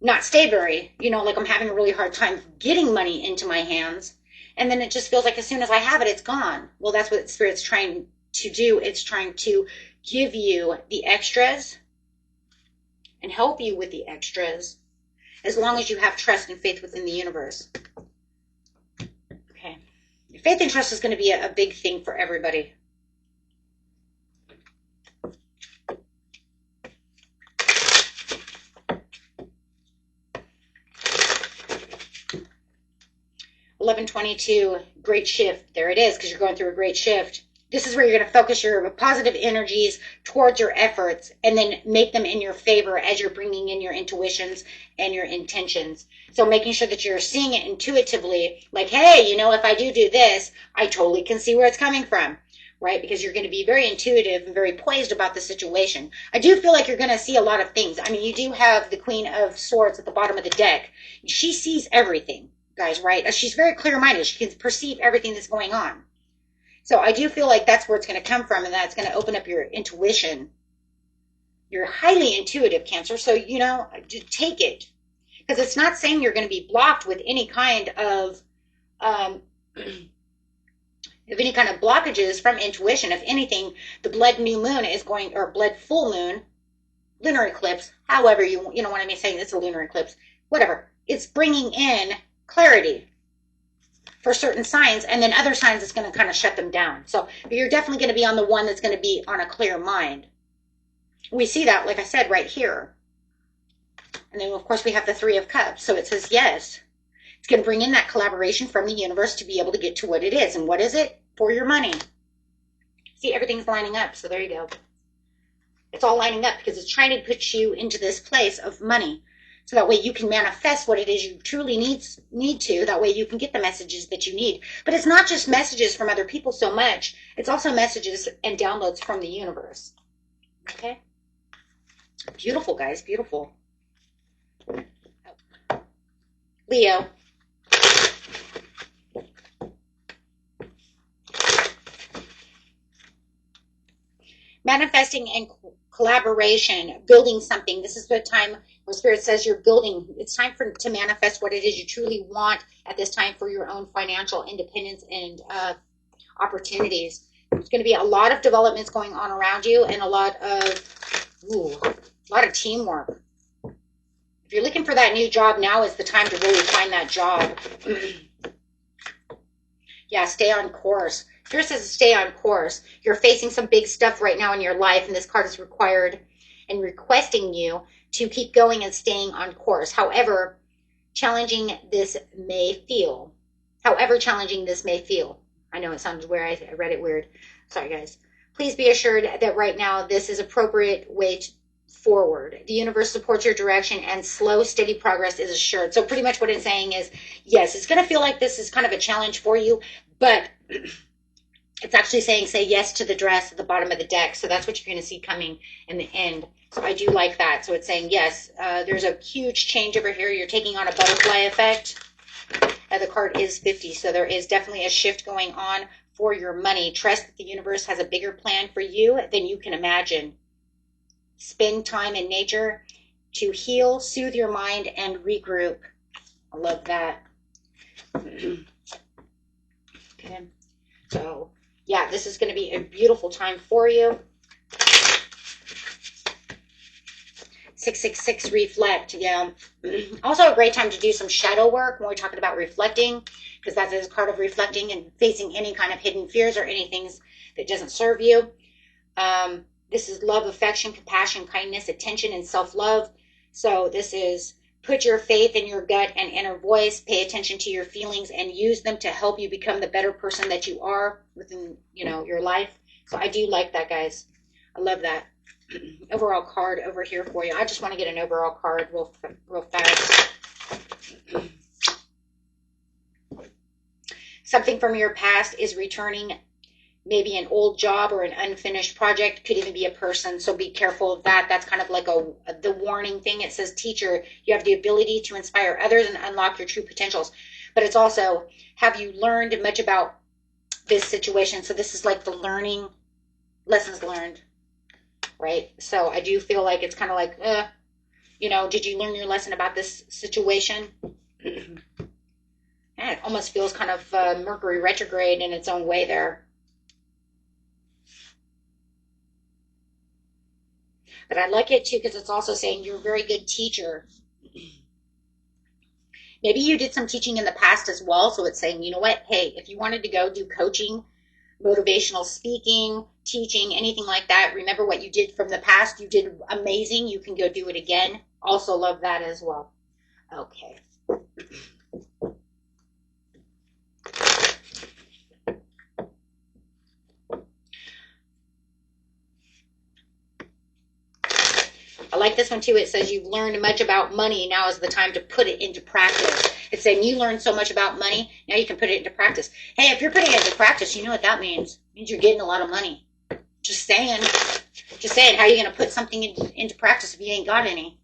not stay very, like I'm having a really hard time getting money into my hands, and then it just feels like as soon as I have it, it's gone. Well, that's what Spirit's trying to do. It's trying to give you the extras and help you with the extras, as long as you have trust and faith within the universe. Okay. Faith and trust is going to be a big thing for everybody. $11.22, great shift. There it is, because you're going through a great shift. This is where you're going to focus your positive energies towards your efforts and then make them in your favor as you're bringing in your intuitions and your intentions. So making sure that you're seeing it intuitively, like, hey, if I do this, I totally can see where it's coming from, right? Because you're going to be very intuitive and very poised about the situation. I do feel like you're going to see a lot of things. I mean, you do have the Queen of Swords at the bottom of the deck. She sees everything, guys, right? She's very clear-minded. She can perceive everything that's going on. So I do feel like that's where it's going to come from, and that's going to open up your intuition. You're highly intuitive, Cancer, so, you know, take it. Because it's not saying you're going to be blocked with any kind of blockages from intuition. If anything, the blood new moon is going, or blood full moon, lunar eclipse, however you know what I'm saying, it's a lunar eclipse, whatever. It's bringing in clarity for certain signs, and then other signs it's going to kind of shut them down. So you're definitely going to be on the one that's going to be on a clear mind. We see that, like I said, right here. And then, of course, we have the Three of Cups. So it says, yes, it's going to bring in that collaboration from the universe to be able to get to what it is. And what is it? For your money. See, everything's lining up. So there you go. It's all lining up because it's trying to put you into this place of money. So that way you can manifest what it is you truly need to. That way you can get the messages that you need. But it's not just messages from other people so much. It's also messages and downloads from the universe. Okay? Beautiful, guys. Beautiful. Leo. Manifesting and collaboration, building something. This is the time where Spirit says you're building. It's time to manifest what it is you truly want at this time for your own financial independence and opportunities. There's going to be a lot of developments going on around you and a lot of teamwork. If you're looking for that new job, now is the time to really find that job. Yeah, stay on course. Here it says stay on course. You're facing some big stuff right now in your life, and this card is required and requesting you to keep going and staying on course. However challenging this may feel. I know it sounds weird. I read it weird. Sorry, guys. Please be assured that right now this is appropriate way forward. The universe supports your direction and slow, steady progress is assured. So pretty much what it's saying is, yes, it's going to feel like this is kind of a challenge for you, but it's actually saying say yes to the dress at the bottom of the deck. So that's what you're going to see coming in the end. So I do like that. So it's saying, yes, there's a huge change over here. You're taking on a butterfly effect. The card is 50. So there is definitely a shift going on for your money. Trust that the universe has a bigger plan for you than you can imagine. Spend time in nature to heal, soothe your mind, and regroup. I love that. Okay. So, yeah, this is going to be a beautiful time for you. 666 reflect. Yeah. Also a great time to do some shadow work when we're talking about reflecting, because that is a card of reflecting and facing any kind of hidden fears or anything that doesn't serve you. This is love, affection, compassion, kindness, attention, and self-love. So this is put your faith in your gut and inner voice, pay attention to your feelings, and use them to help you become the better person that you are within, your life. So I do like that, guys. I love that. Overall card over here for you. I just want to get an overall card real fast. Something from your past is returning. Maybe an old job or an unfinished project, could even be a person. So be careful of that. That's kind of like the warning thing. It says, teacher, you have the ability to inspire others and unlock your true potentials. But it's also, have you learned much about this situation? So this is like the learning, lessons learned, right? So I do feel like it's kind of like, did you learn your lesson about this situation? It almost feels kind of Mercury retrograde in its own way there. But I like it too because it's also saying you're a very good teacher. Maybe you did some teaching in the past as well. So it's saying, you know what? Hey, if you wanted to go do coaching, motivational speaking, teaching, anything like that, remember what you did from the past. You did amazing. You can go do it again. Also love that as well. Okay. I like this one too. It says you've learned much about money. Now is the time to put it into practice. It's saying you learned so much about money. Now you can put it into practice. Hey, if you're putting it into practice, you know what that means. means you're getting a lot of money. Just saying. Just saying, how are you going to put something into practice if you ain't got any?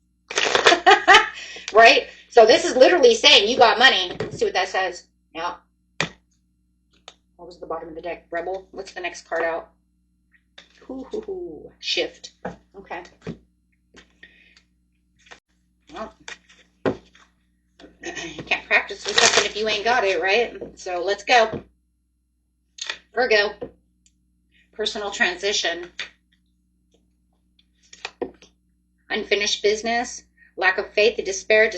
Right? So this is literally saying you got money. Let's see what that says. Yeah. What was the bottom of the deck? Rebel. What's the next card out? Ooh, shift. Okay. Well, you can't practice with something if you ain't got it, right? So let's go. Virgo. Personal transition. Unfinished business. Lack of faith, despair,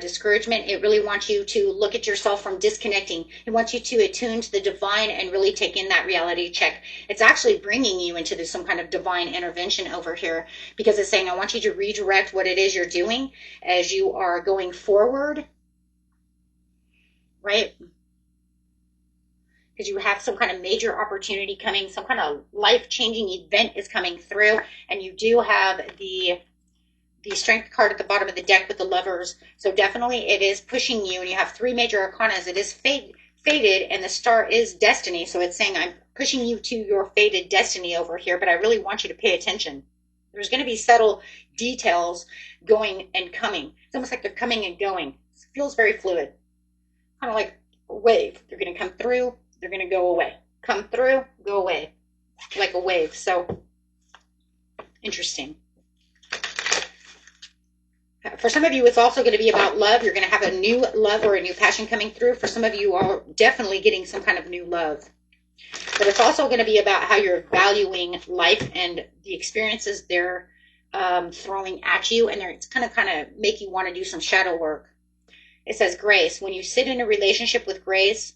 discouragement. It really wants you to look at yourself from disconnecting. It wants you to attune to the divine and really take in that reality check. It's actually bringing you into some kind of divine intervention over here, because it's saying, I want you to redirect what it is you're doing as you are going forward, right? Because you have some kind of major opportunity coming, some kind of life-changing event is coming through, and you do have the strength card at the bottom of the deck with the lovers. So definitely it is pushing you, and you have 3 major arcanas. It is fated, and the star is destiny. So it's saying I'm pushing you to your fated destiny over here, but I really want you to pay attention. There's going to be subtle details going and coming. It's almost like they're coming and going. It feels very fluid. Kind of like a wave. They're going to come through, they're going to go away. Come through, go away. Like a wave. So interesting. For some of you, it's also going to be about love. You're going to have a new love or a new passion coming through. For some of you, are definitely getting some kind of new love. But it's also going to be about how you're valuing life and the experiences they're throwing at you. And it's going to kind of make you want to do some shadow work. It says grace. When you sit in a relationship with grace,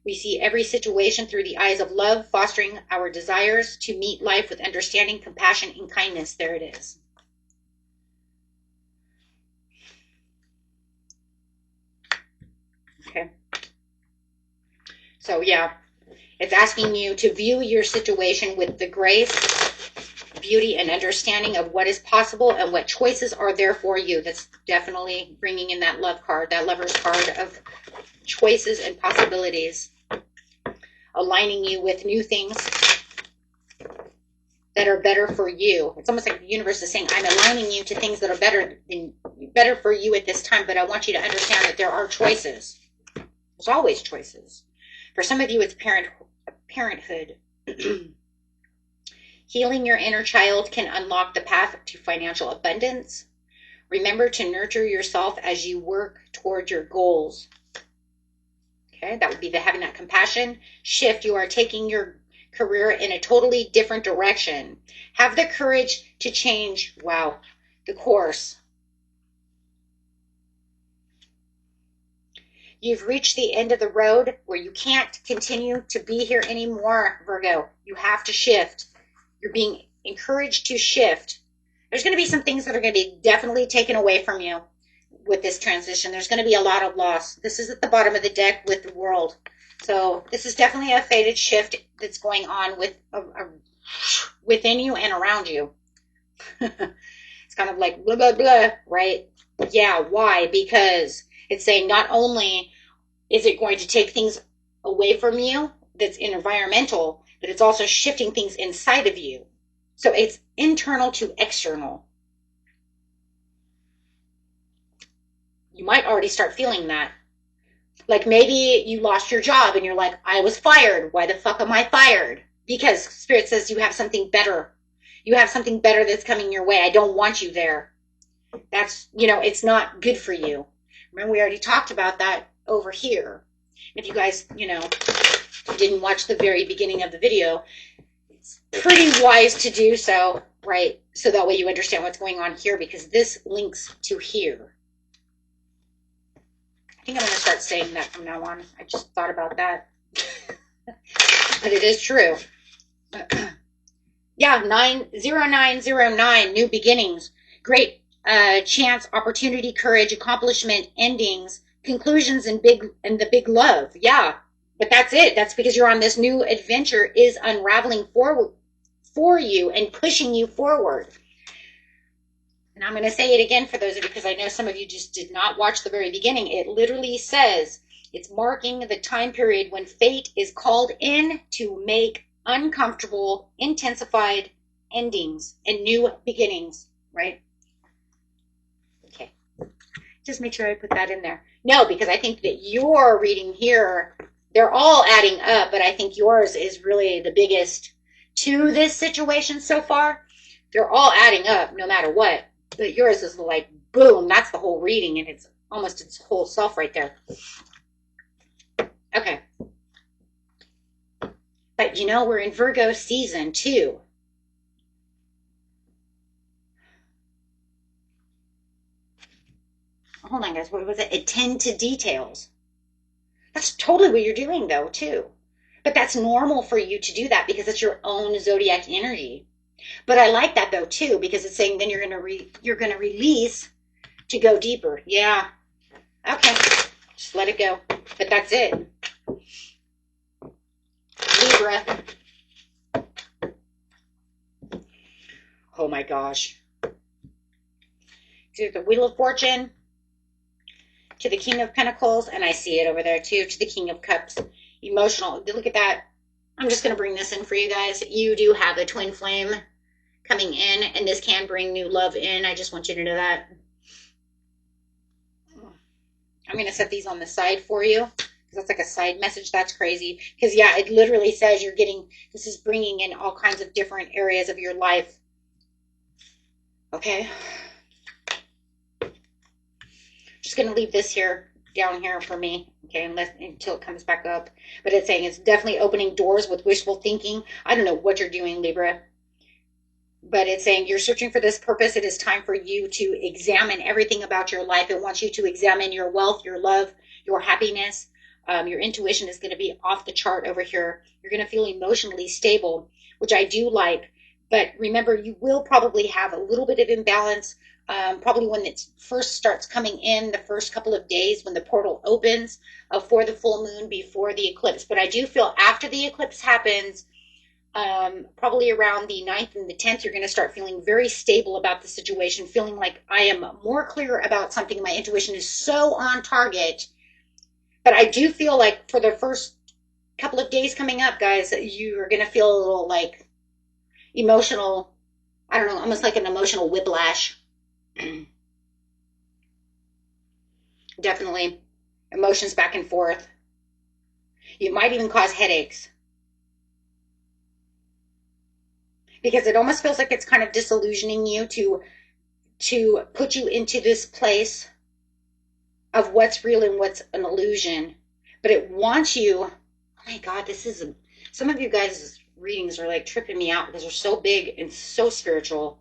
we see every situation through the eyes of love, fostering our desires to meet life with understanding, compassion, and kindness. There it is. Okay. So yeah, it's asking you to view your situation with the grace, beauty, and understanding of what is possible and what choices are there for you. That's definitely bringing in that love card, that lover's card of choices and possibilities, aligning you with new things that are better for you. It's almost like the universe is saying, I'm aligning you to things that are better for you at this time, but I want you to understand that there are choices. There's always choices. For some of you, it's parenthood. Healing your inner child can unlock the path to financial abundance. Remember to nurture yourself as you work toward your goals. Okay, that would be having that compassion. Shift, you are taking your career in a totally different direction. Have the courage to change, wow, the course. You've reached the end of the road where you can't continue to be here anymore, Virgo. You have to shift. You're being encouraged to shift. There's going to be some things that are going to be definitely taken away from you with this transition. There's going to be a lot of loss. This is at the bottom of the deck with the world. So this is definitely a fated shift that's going on within you and around you. It's kind of like blah, blah, blah, right? Yeah, why? Because it's saying not only is it going to take things away from you that's environmental, but it's also shifting things inside of you. So it's internal to external. You might already start feeling that. Like maybe you lost your job and you're like, I was fired. Why the fuck am I fired? Because Spirit says you have something better. You have something better that's coming your way. I don't want you there. That's, it's not good for you. Remember, we already talked about that over here. If you guys, didn't watch the very beginning of the video, it's pretty wise to do so, right? So that way you understand what's going on here, because this links to here. I think I'm going to start saying that from now on. I just thought about that. But it is true. Yeah, 0909, new beginnings. Great chance, opportunity, courage, accomplishment, endings, conclusions, and the big love. Yeah, but that's it. That's because you're on this new adventure is unraveling for you and pushing you forward. And I'm going to say it again for those of you, because I know some of you just did not watch the very beginning. It literally says It's marking the time period when fate is called in to make uncomfortable, intensified endings and new beginnings, right? Okay. Just make sure I put that in there. No, because I think that your reading here, they're all adding up, but I think yours is really the biggest to this situation so far. They're all adding up no matter what. But yours is like, boom, that's the whole reading, and it's almost its whole self right there. Okay. But you know, we're in Virgo season too. Hold on, guys. What was it? Attend to details. That's totally what you're doing, though, too. But that's normal for you to do that because it's your own zodiac energy. But I like that, though, too, because it's saying then you're gonna release to go deeper. Yeah. Okay. Just let it go. But that's it. Libra. Oh my gosh. To the Wheel of Fortune, to the King of Pentacles, and I see it over there too, to the King of Cups. Emotional. Look at that. I'm just going to bring this in for you guys. You do have a twin flame coming in, and this can bring new love in. I just want you to know that. I'm going to set these on the side for you, because that's like a side message. That's crazy. Because, yeah, it literally says you're getting, this is bringing in all kinds of different areas of your life. Okay. Just going to leave this here, down here for me, okay, until it comes back up. But it's saying it's definitely opening doors with wishful thinking. I don't know what you're doing, Libra. But it's saying you're searching for this purpose. It is time for you to examine everything about your life. It wants you to examine your wealth, your love, your happiness. Your intuition is going to be off the chart over here. You're going to feel emotionally stable, which I do like. But remember, you will probably have a little bit of imbalance. Probably when it first starts coming in, the first couple of days when the portal opens for the full moon before the eclipse. But I do feel after the eclipse happens, probably around the 9th and the 10th, you're going to start feeling very stable about the situation, feeling like I am more clear about something. My intuition is so on target. But I do feel like for the first couple of days coming up, guys, you are going to feel a little like emotional, I don't know, almost like an emotional whiplash. Definitely emotions back and forth. You might even cause headaches because it almost feels like it's kind of disillusioning you to put you into this place of what's real and what's an illusion. But it wants you, oh my God, this is some of you guys' readings are like tripping me out because they're so big and so spiritual.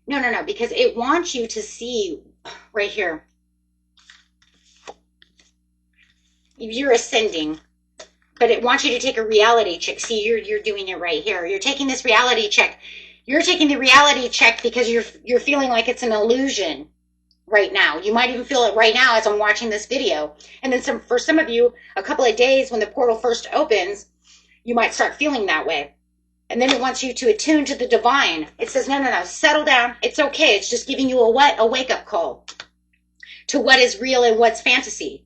No, because it wants you to see right here. You're ascending, but it wants you to take a reality check. See, you're doing it right here. You're taking this reality check. You're taking the reality check because you're feeling like it's an illusion right now. You might even feel it right now as I'm watching this video. And then for some of you, a couple of days when the portal first opens, you might start feeling that way. And then it wants you to attune to the divine. It says, no, settle down. It's okay. It's just giving you a wake-up call to what is real and what's fantasy.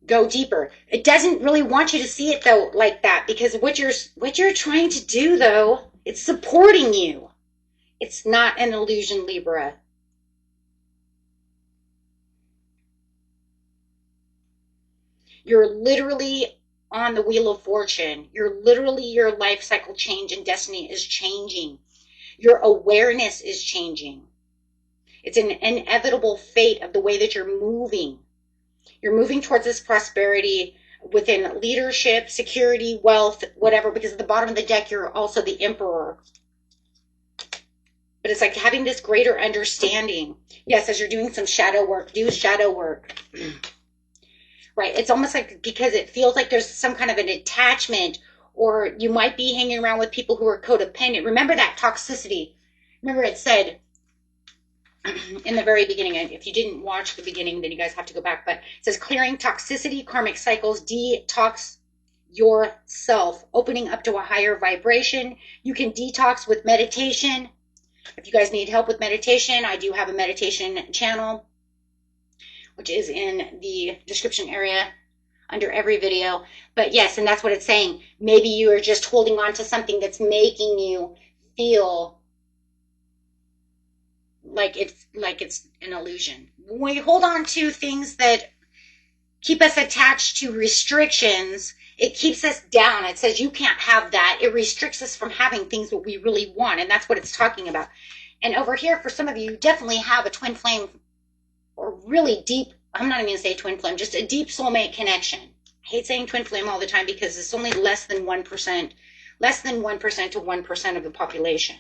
Go deeper. It doesn't really want you to see it, though, like that, because what you're trying to do, though, it's supporting you. It's not an illusion, Libra. You're literally on the Wheel of Fortune. Your life cycle change and destiny is changing. Your awareness is changing. It's an inevitable fate of the way that you're moving. You're moving towards this prosperity within leadership, security, wealth, whatever, because at the bottom of the deck, you're also the Emperor. But it's like having this greater understanding. Yes, as you're doing some shadow work, do shadow work. Right, it's almost like because it feels like there's some kind of an attachment, or you might be hanging around with people who are codependent. Remember that toxicity. Remember it said in the very beginning, and if you didn't watch the beginning, then you guys have to go back, but it says clearing toxicity, karmic cycles, detox yourself, opening up to a higher vibration. You can detox with meditation. If you guys need help with meditation, I do have a meditation channel which is in the description area under every video. But yes, and that's what it's saying. Maybe you are just holding on to something that's making you feel like it's an illusion. When we hold on to things that keep us attached to restrictions, it keeps us down. It says you can't have that. It restricts us from having things that we really want, and that's what it's talking about. And over here, for some of you, definitely have a twin flame or really deep, I'm not even going to say twin flame, just a deep soulmate connection. I hate saying twin flame all the time because it's only less than 1% to 1% of the population.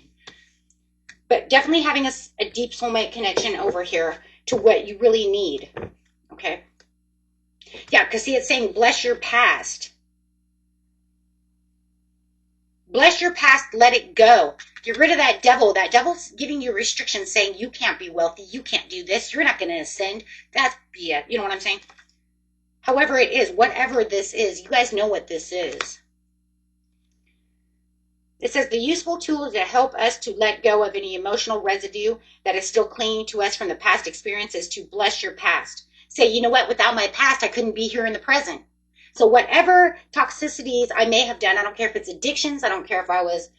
But definitely having a deep soulmate connection over here to what you really need. Okay? Yeah, because see, it's saying bless your past. Bless your past, let it go. Get rid of that devil. That devil's giving you restrictions saying you can't be wealthy, you can't do this, you're not going to ascend. That's BS. You know what I'm saying? However it is, whatever this is, you guys know what this is. It says the useful tool to help us to let go of any emotional residue that is still clinging to us from the past experience is to bless your past. Say, you know what, without my past, I couldn't be here in the present. So whatever toxicities I may have done, I don't care if it's addictions, I don't care if I was,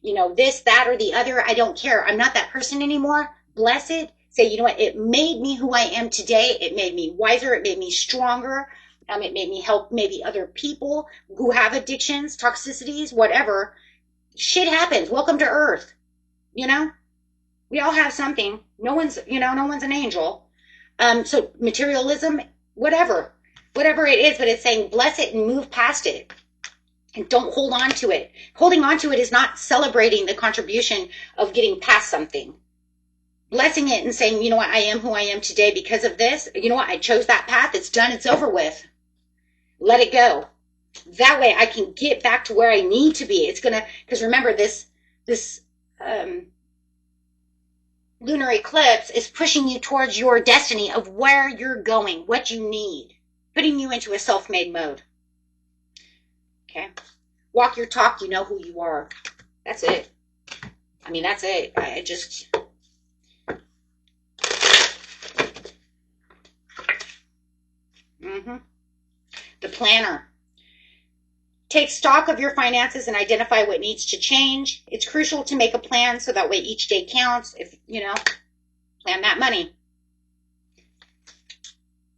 you know, this, that, or the other, I don't care. I'm not that person anymore. Bless it. Say, you know what, it made me who I am today. It made me wiser. It made me stronger. It made me help maybe other people who have addictions, toxicities, whatever. Shit happens. Welcome to Earth. You know, we all have something. No one's, you know, no one's an angel. So materialism, whatever it is, but it's saying bless it and move past it. And don't hold on to it. Holding on to it is not celebrating the contribution of getting past something. Blessing it and saying, you know what, I am who I am today because of this. You know what, I chose that path. It's done. It's over with. Let it go. That way I can get back to where I need to be. It's going to, because remember this lunar eclipse is pushing you towards your destiny of where you're going, what you need, putting you into a self-made mode. Okay. Walk your talk. You know who you are. That's it. I mean, that's it. I just... The planner. Take stock of your finances and identify what needs to change. It's crucial to make a plan so that way each day counts. If, you know, plan that money.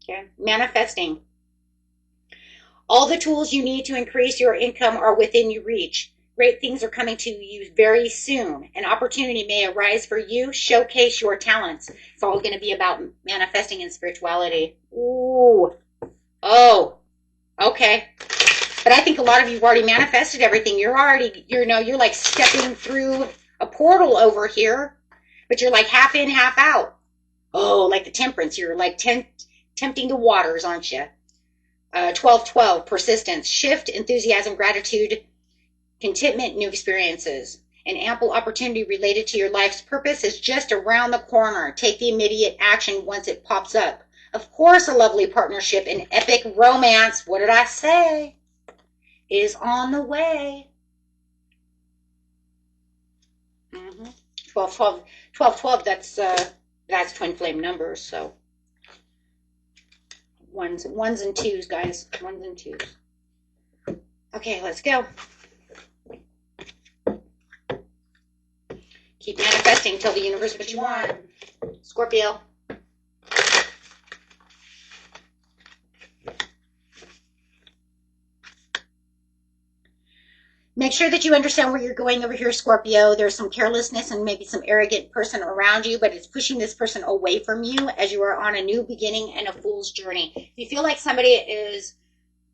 Okay. Manifesting. All the tools you need to increase your income are within your reach. Great things are coming to you very soon. An opportunity may arise for you. Showcase your talents. It's all going to be about manifesting and spirituality. Ooh. Oh. Okay. But I think a lot of you have already manifested everything. You're already, you know, you're like stepping through a portal over here. But you're like half in, half out. Oh, like the temperance. You're like tempting the waters, aren't you? 12-12, persistence, shift, enthusiasm, gratitude, contentment, new experiences. An ample opportunity related to your life's purpose is just around the corner. Take the immediate action once it pops up. Of course, a lovely partnership, an epic romance, what did I say, is on the way. 12-12, that's twin flame numbers, so. Ones and twos, guys. Ones and twos. Okay, let's go. Keep manifesting till the universe what you want. Scorpio. Make sure that you understand where you're going over here, Scorpio. There's some carelessness and maybe some arrogant person around you, but it's pushing this person away from you as you are on a new beginning and a fool's journey. If you feel like somebody is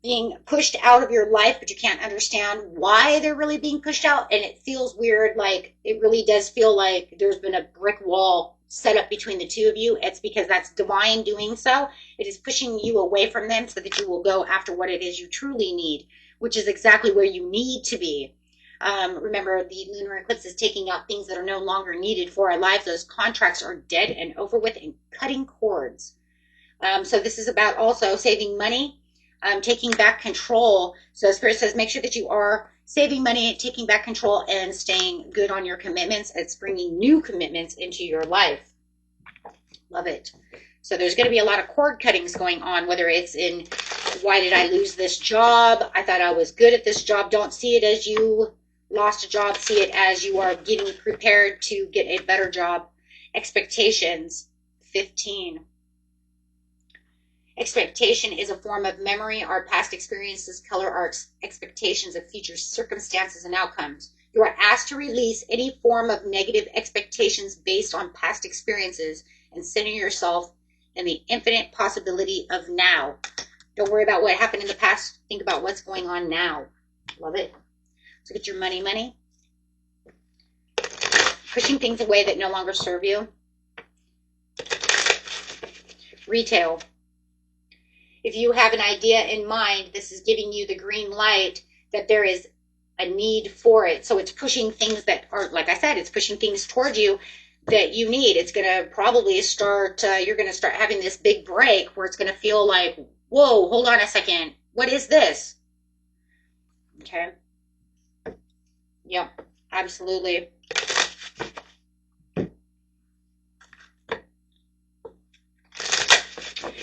being pushed out of your life, but you can't understand why they're really being pushed out, and it feels weird, like it really does feel like there's been a brick wall set up between the two of you, it's because that's divine doing so. It is pushing you away from them so that you will go after what it is you truly need, which is exactly where you need to be. Remember, the lunar eclipse is taking out things that are no longer needed for our lives. Those contracts are dead and over with and cutting cords. So this is about also saving money, taking back control. So Spirit says make sure that you are saving money, taking back control, and staying good on your commitments. It's bringing new commitments into your life. Love it. So there's going to be a lot of cord cuttings going on, whether it's in, why did I lose this job? I thought I was good at this job. Don't see it as you lost a job. See it as you are getting prepared to get a better job. Expectations, 15. Expectation is a form of memory. Our past experiences color our expectations of future circumstances and outcomes. You are asked to release any form of negative expectations based on past experiences and center yourself in the infinite possibility of now. Don't worry about what happened in the past. Think about what's going on now. Love it. So get your money, money. Pushing things away that no longer serve you. Retail. If you have an idea in mind, this is giving you the green light that there is a need for it. So it's pushing things that are, like I said, it's pushing things toward you that you need. It's going to probably start, you're going to start having this big break where it's going to feel like, whoa, hold on a second. What is this? Okay. Yep, absolutely.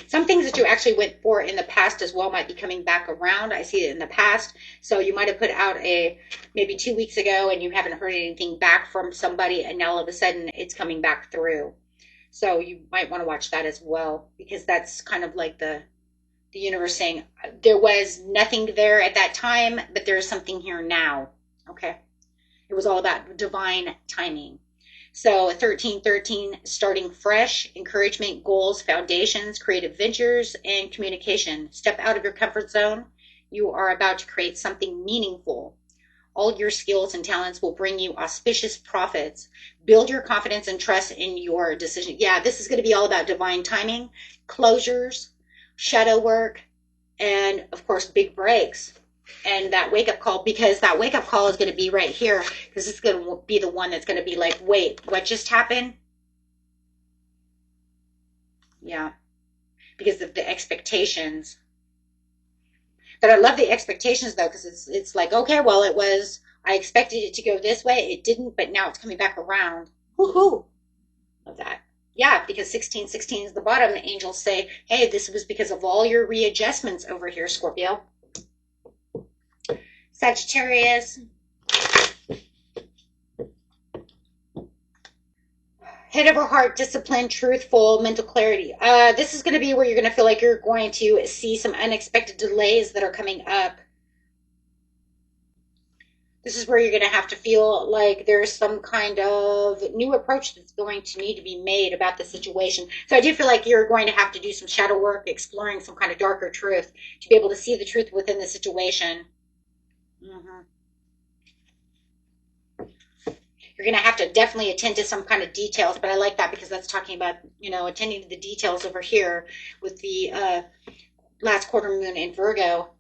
Some things that you actually went for in the past as well might be coming back around. I see it in the past. So you might have put out maybe 2 weeks ago and you haven't heard anything back from somebody, and now all of a sudden it's coming back through. So you might want to watch that as well, because that's kind of like the universe saying there was nothing there at that time, but there is something here now. Okay. It was all about divine timing. So 1313, starting fresh, encouragement, goals, foundations, creative ventures, and communication. Step out of your comfort zone. You are about to create something meaningful. All your skills and talents will bring you auspicious profits. Build your confidence and trust in your decision. Yeah, this is going to be all about divine timing, closures, shadow work, and of course, big breaks. And that wake-up call, because that wake-up call is going to be right here, because it's going to be the one that's going to be like, wait, what just happened? Yeah, because of the expectations. But I love the expectations, though, because it's like, okay, well, it was, I expected it to go this way. It didn't, but now it's coming back around. Woohoo! Love that. Yeah, because 1616 is the bottom. The angels say, hey, this was because of all your readjustments over here, Scorpio. Sagittarius. Head over heart, discipline, truthful, mental clarity. This is going to be where you're going to feel like you're going to see some unexpected delays that are coming up. This is where you're going to have to feel like there's some kind of new approach that's going to need to be made about the situation. So I do feel like you're going to have to do some shadow work, exploring some kind of darker truth to be able to see the truth within the situation. You're going to have to definitely attend to some kind of details, but I like that because that's talking about, attending to the details over here with the last quarter moon in Virgo.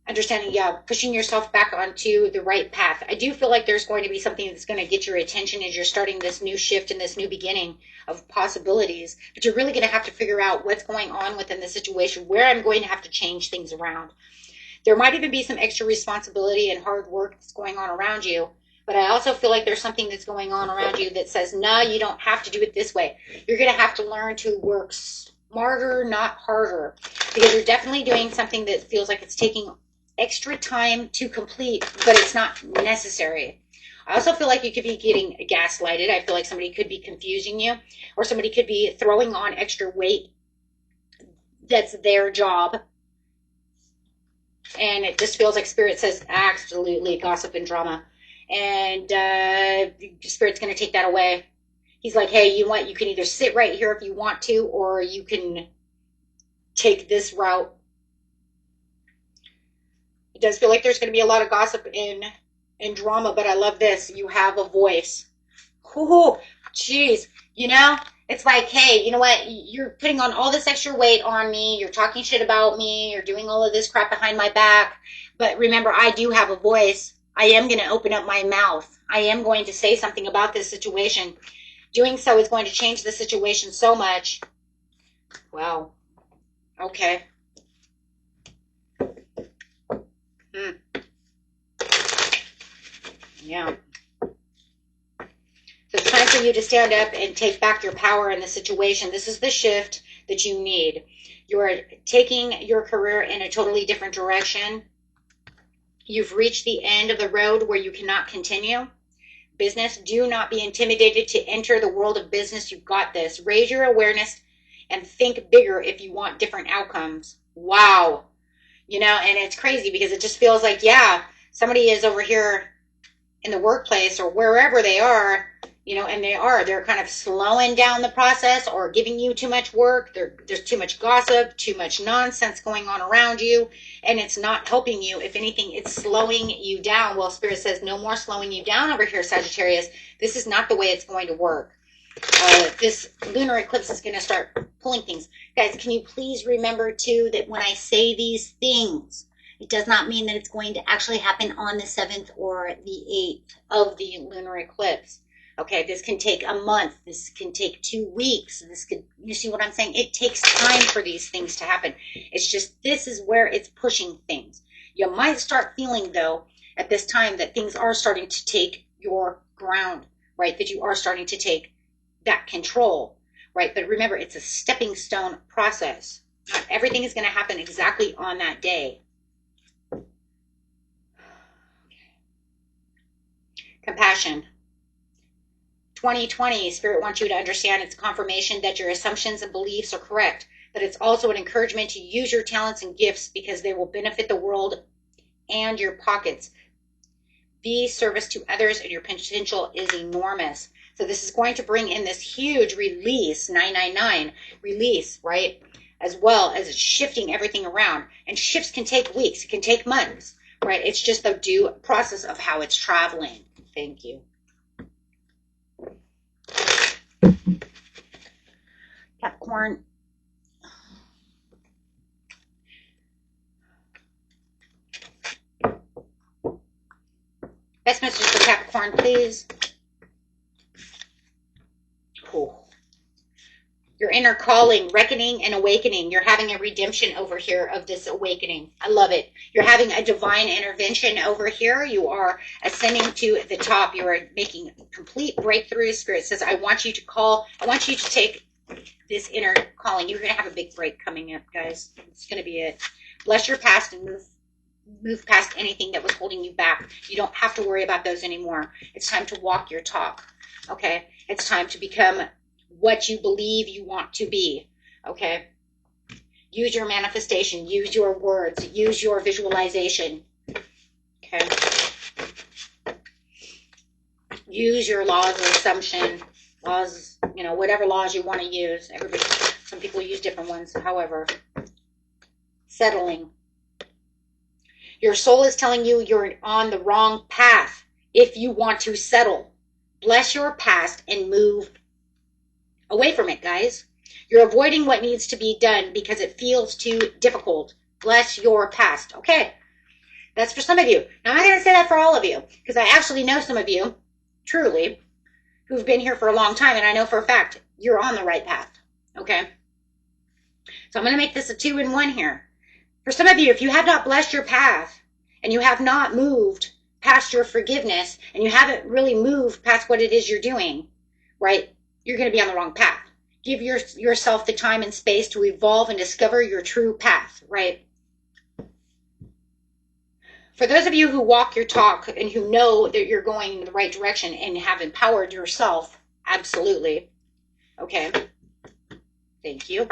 Understanding, yeah, pushing yourself back onto the right path. I do feel like there's going to be something that's going to get your attention as you're starting this new shift and this new beginning of possibilities, but you're really going to have to figure out what's going on within the situation, where I'm going to have to change things around. There might even be some extra responsibility and hard work that's going on around you, but I also feel like there's something that's going on around you that says, no, you don't have to do it this way. You're going to have to learn to work smarter, not harder, because you're definitely doing something that feels like it's taking extra time to complete, but it's not necessary. I also feel like you could be getting gaslighted. I feel like somebody could be confusing you, or somebody could be throwing on extra weight. That's their job. And it just feels like Spirit says, absolutely, gossip and drama. And Spirit's going to take that away. He's like, hey, you can either sit right here if you want to, or you can take this route. It does feel like there's going to be a lot of gossip and drama, but I love this. You have a voice. Oh, jeez. It's like, hey, you know what? You're putting on all this extra weight on me. You're talking shit about me. You're doing all of this crap behind my back. But remember, I do have a voice. I am going to open up my mouth. I am going to say something about this situation. Doing so is going to change the situation so much. Wow. Okay. Yeah. So it's time for you to stand up and take back your power in the situation. This is the shift that you need. You are taking your career in a totally different direction. You've reached the end of the road where you cannot continue. Business, do not be intimidated to enter the world of business. You've got this. Raise your awareness and think bigger if you want different outcomes. Wow. You know, and it's crazy because it just feels like, yeah, somebody is over here in the workplace or wherever they are, you know, and they're kind of slowing down the process or giving you too much work. There's too much gossip, too much nonsense going on around you, and it's not helping you. If anything, it's slowing you down. Well, Spirit says no more slowing you down over here, Sagittarius. This is not the way it's going to work. This lunar eclipse is going to start pulling things. Guys, can you please remember, too, that when I say these things, it does not mean that it's going to actually happen on the 7th or the 8th of the lunar eclipse. Okay, this can take a month. This can take 2 weeks. You see what I'm saying? It takes time for these things to happen. It's just, this is where it's pushing things. You might start feeling, though, at this time that things are starting to take your ground, right? That you are starting to take that control, right? But remember, it's a stepping stone process. Not everything is going to happen exactly on that day. Compassion. 2020, Spirit wants you to understand it's confirmation that your assumptions and beliefs are correct, but it's also an encouragement to use your talents and gifts because they will benefit the world and your pockets. Be service to others and your potential is enormous. So this is going to bring in this huge release, 999, release, right? As well as it's shifting everything around. And shifts can take weeks, it can take months, right? It's just the due process of how it's traveling. Thank you. Capricorn. Best message for Capricorn, please. Cool. Your inner calling, reckoning, and awakening. You're having a redemption over here of this awakening. I love it. You're having a divine intervention over here. You are ascending to the top. You are making complete breakthroughs. Spirit says, I want you to take this inner calling. You're going to have a big break coming up, guys. It's going to be it. Bless your past and move past anything that was holding you back. You don't have to worry about those anymore. It's time to walk your talk. Okay? It's time to become what you believe you want to be. Okay? Use your manifestation. Use your words. Use your visualization. Okay? Use your laws of assumption. Laws, you know, whatever laws you want to use. Some people use different ones. However, settling. Your soul is telling you you're on the wrong path if you want to settle. Bless your past and move away from it, guys. You're avoiding what needs to be done because it feels too difficult. Bless your past. Okay. That's for some of you. Now, I'm not going to say that for all of you because I actually know some of you, truly, who've been here for a long time, and I know for a fact you're on the right path. Okay? So I'm going to make this a 2-in-1 here. For some of you, if you have not blessed your path and you have not moved past your forgiveness and you haven't really moved past what it is you're doing, right, you're going to be on the wrong path. Give yourself the time and space to evolve and discover your true path, right? For those of you who walk your talk and who know that you're going in the right direction and have empowered yourself, absolutely. Okay. Thank you.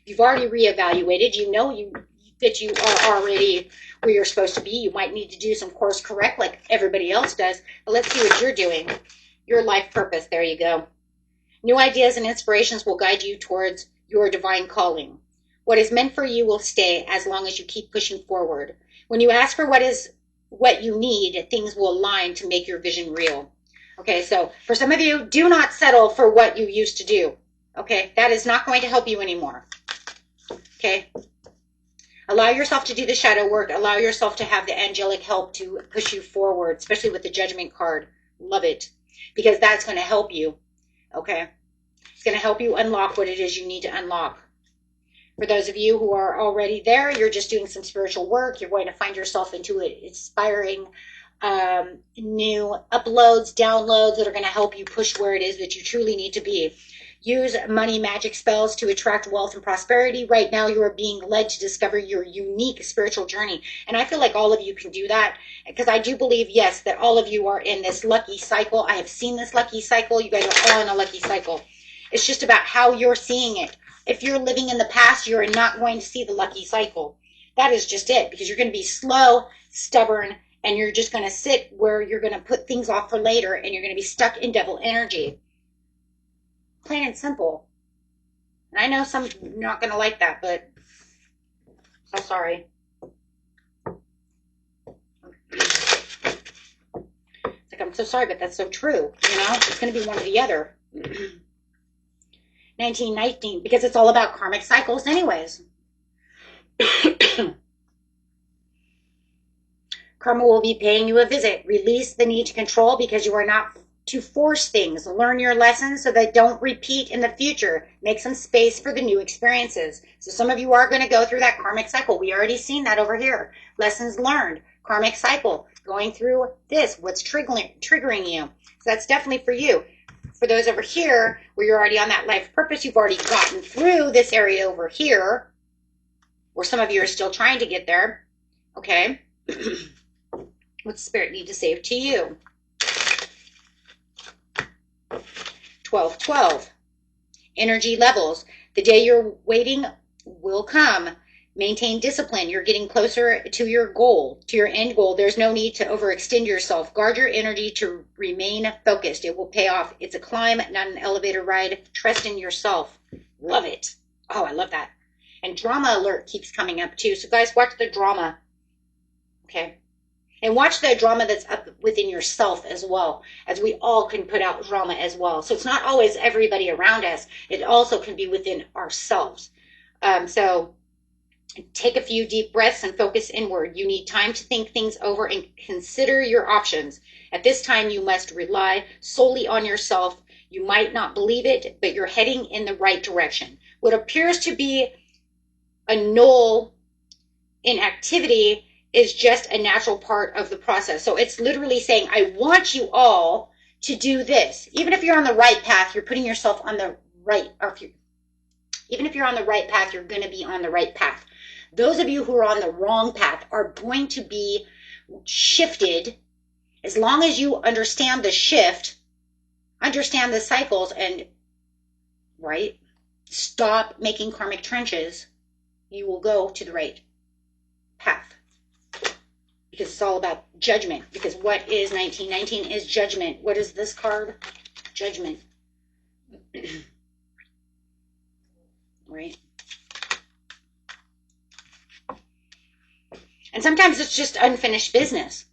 You've already reevaluated. You know that you are already where you're supposed to be. You might need to do some course correct like everybody else does. But let's see what you're doing. Your life purpose. There you go. New ideas and inspirations will guide you towards your divine calling. What is meant for you will stay as long as you keep pushing forward. When you ask for what you need, things will align to make your vision real. Okay, so for some of you, do not settle for what you used to do. Okay, that is not going to help you anymore. Okay, allow yourself to do the shadow work. Allow yourself to have the angelic help to push you forward, especially with the Judgment card. Love it, because that's going to help you. Okay, it's going to help you unlock what it is you need to unlock. For those of you who are already there, you're just doing some spiritual work. You're going to find yourself into an inspiring new uploads, downloads that are going to help you push where it is that you truly need to be. Use money magic spells to attract wealth and prosperity. Right now, you are being led to discover your unique spiritual journey. And I feel like all of you can do that, because I do believe, yes, that all of you are in this lucky cycle. I have seen this lucky cycle. You guys are all in a lucky cycle. It's just about how you're seeing it. If you're living in the past, you're not going to see the lucky cycle. That is just it, because you're going to be slow, stubborn, and you're just going to sit where you're going to put things off for later, and you're going to be stuck in devil energy. Plain and simple. And I know some are not going to like that, but so sorry. It's like, I'm so sorry, but that's so true. You know, it's going to be one or the other. 1919, because it's all about karmic cycles anyways. Karma will be paying you a visit. Release the need to control, because you are not to force things. Learn your lessons so they don't repeat in the future. Make some space for the new experiences. So some of you are going to go through that karmic cycle. We already seen that over here. Lessons learned, karmic cycle, going through this, what's triggering you. So that's definitely for you. For those over here, where you're already on that life purpose, you've already gotten through this area over here, where some of you are still trying to get there. Okay. What's Spirit need to say to you? 1212. Energy levels. The day you're waiting will come. Maintain discipline. You're getting closer to your goal, to your end goal. There's no need to overextend yourself. Guard your energy to remain focused. It will pay off. It's a climb, not an elevator ride. Trust in yourself. Love it. Oh, I love that. And drama alert keeps coming up too. So guys, watch the drama. Okay. And watch the drama that's up within yourself as well, as we all can put out drama as well. So it's not always everybody around us. It also can be within ourselves. So take a few deep breaths and focus inward. You need time to think things over and consider your options. At this time, you must rely solely on yourself. You might not believe it, but you're heading in the right direction. What appears to be a null inactivity is just a natural part of the process. So it's literally saying, I want you all to do this. Even if you're on the right path, you're putting yourself on the right, even if you're on the right path, you're going to be on the right path. Those of you who are on the wrong path are going to be shifted. As long as you understand the shift, understand the cycles, and right, stop making karmic trenches, you will go to the right path. Because it's all about judgment. Because what is 1919 is judgment. What is this card? Judgment. Right? And sometimes it's just unfinished business.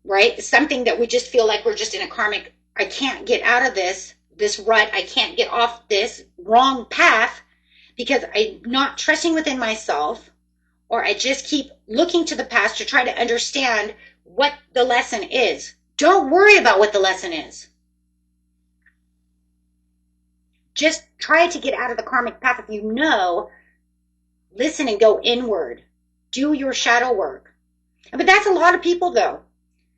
Right? It's something that we just feel like we're just in a karmic, I can't get out of this rut. I can't get off this wrong path because I'm not trusting within myself. Or I just keep looking to the past to try to understand what the lesson is. Don't worry about what the lesson is. Just try to get out of the karmic path. If you know, listen and go inward. Do your shadow work. But that's a lot of people, though.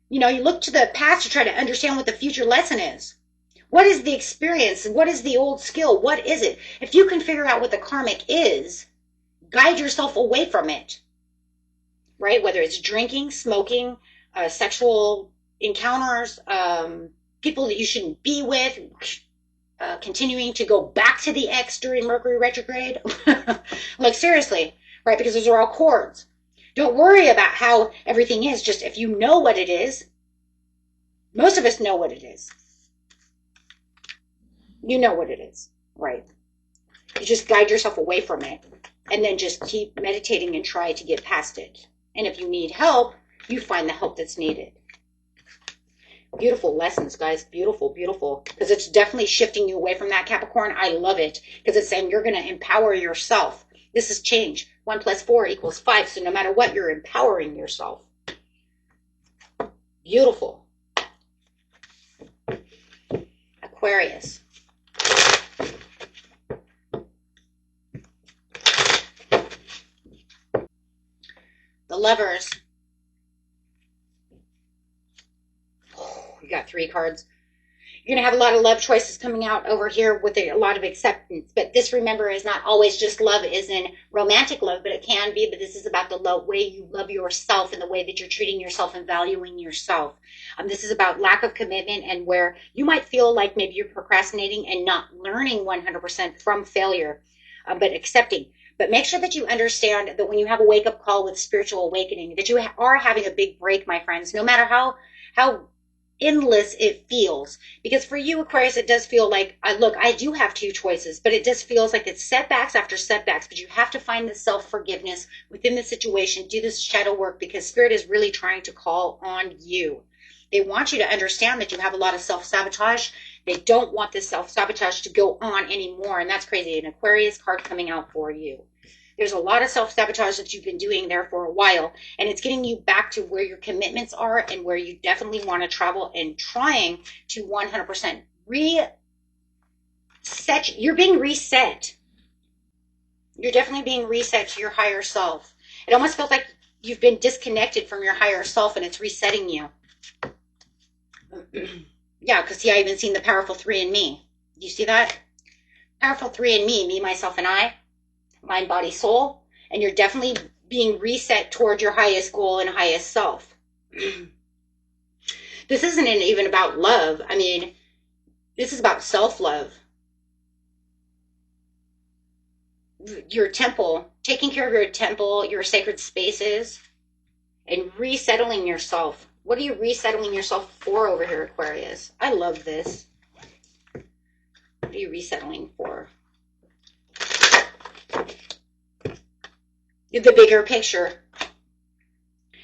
You know, you look to the past to try to understand what the future lesson is. What is the experience? What is the old skill? What is it? If you can figure out what the karmic is, guide yourself away from it, right? Whether it's drinking, smoking, sexual encounters, people that you shouldn't be with, continuing to go back to the ex during Mercury retrograde. Like, seriously, right? Because those are all cords. Don't worry about how everything is. Just if you know what it is, most of us know what it is. You know what it is, right? You just guide yourself away from it. And then just keep meditating and try to get past it. And if you need help, you find the help that's needed. Beautiful lessons, guys. Beautiful, beautiful. Because it's definitely shifting you away from that Capricorn. I love it. Because it's saying you're going to empower yourself. This is change. 1 + 4 = 5. So no matter what, you're empowering yourself. Beautiful. Aquarius. The Lovers. You got 3 cards. You're going to have a lot of love choices coming out over here with a lot of acceptance. But this, remember, is not always just love as in romantic love, but it can be. But this is about the way you love yourself and the way that you're treating yourself and valuing yourself. This is about lack of commitment and where you might feel like maybe you're procrastinating and not learning 100% from failure, but accepting. But make sure that you understand that when you have a wake-up call with spiritual awakening, that you are having a big break, my friends, no matter how endless it feels. Because for you, Aquarius, it does feel like, look, I do have 2 choices, but it just feels like it's setbacks after setbacks. But you have to find the self-forgiveness within the situation, do this shadow work, because Spirit is really trying to call on you. They want you to understand that you have a lot of self-sabotage. They don't want this self-sabotage to go on anymore. And that's crazy. An Aquarius card coming out for you. There's a lot of self-sabotage that you've been doing there for a while, and it's getting you back to where your commitments are and where you definitely want to travel and trying to 100% reset. You're being reset. You're definitely being reset to your higher self. It almost feels like you've been disconnected from your higher self, and it's resetting you. Yeah, because see, I even seen the powerful 3 in me. Do you see that? Powerful 3 in me, myself, and I. Mind, body, soul, and you're definitely being reset toward your highest goal and highest self. This isn't even about love. I mean, this is about self-love. Your temple, taking care of your temple, your sacred spaces, and resettling yourself. What are you resettling yourself for over here, Aquarius? I love this. What are you resettling for? The bigger picture.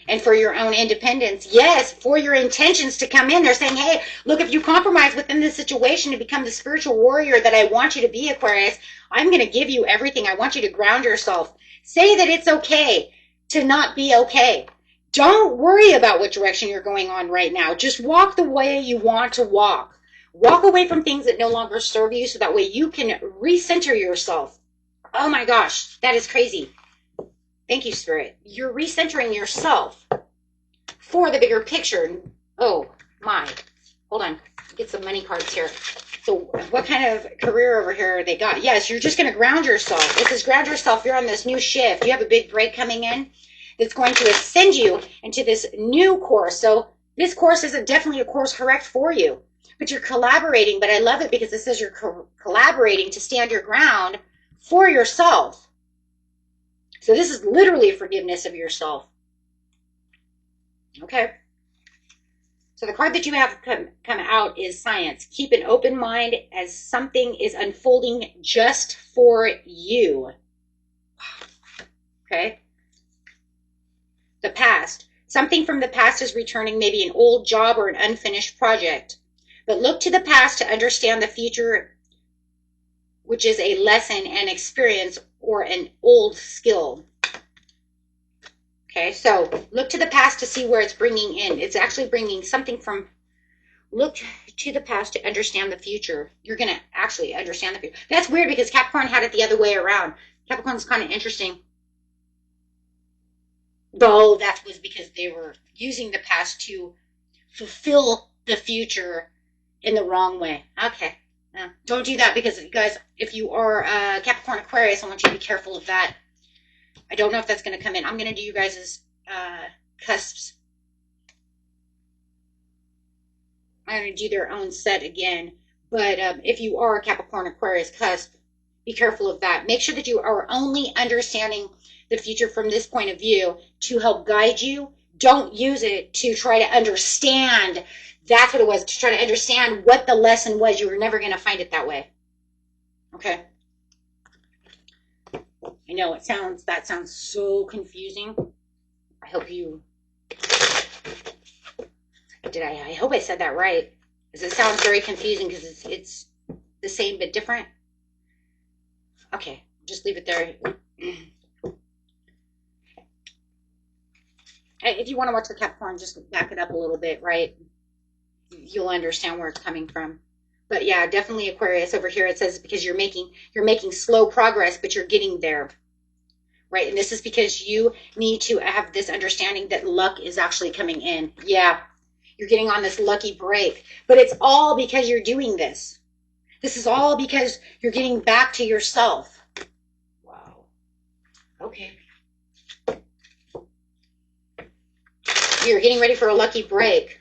And for your own independence. Yes, for your intentions to come in. They're saying, hey, look, if you compromise within this situation to become the spiritual warrior that I want you to be, Aquarius, I'm going to give you everything. I want you to ground yourself. Say that it's okay to not be okay. Don't worry about what direction you're going on right now. Just walk the way you want to walk. Walk away from things that no longer serve you so that way you can recenter yourself. Oh my gosh, that is crazy. Thank you, Spirit. You're recentering yourself for the bigger picture. Oh, my. Hold on. Get some money cards here. So what kind of career over here they got? Yes, you're just going to ground yourself. This is ground yourself. You're on this new shift. You have a big break coming in that's going to ascend you into this new course. So this course is definitely a course correct for you. But you're collaborating. But I love it because it says you're collaborating to stand your ground for yourself. So this is literally forgiveness of yourself. Okay. So the card that you have come out is Science. Keep an open mind as something is unfolding just for you. Okay. The past. Something from the past is returning, maybe an old job or an unfinished project. But look to the past to understand the future, which is a lesson and experience or an old skill. Okay, so look to the past to see where it's bringing in. It's actually bringing something from, look to the past to understand the future. You're going to actually understand the future. That's weird because Capricorn had it the other way around. Capricorn's kind of interesting. Though that was because they were using the past to fulfill the future in the wrong way. Okay. Don't do that because, you guys, if you are Capricorn Aquarius, I want you to be careful of that. I don't know if that's going to come in. I'm going to do you guys' cusps. I'm going to do their own set again. But if you are a Capricorn Aquarius cusp, be careful of that. Make sure that you are only understanding the future from this point of view to help guide you. Don't use it to try to understand. That's what it was, to try to understand what the lesson was. You were never going to find it that way. Okay. I know that sounds so confusing. I hope you, I hope I said that right. Because it sounds very confusing because it's the same but different. Okay, just leave it there. If you want to watch the Capricorn, just back it up a little bit, right? You'll understand where it's coming from. But yeah, definitely Aquarius over here. It says because you're making slow progress, but you're getting there, right? And this is because you need to have this understanding that luck is actually coming in. Yeah, You're getting on this lucky break. But it's all because you're doing this. This is all because you're getting back to yourself. Wow. Okay. You're getting ready for a lucky break.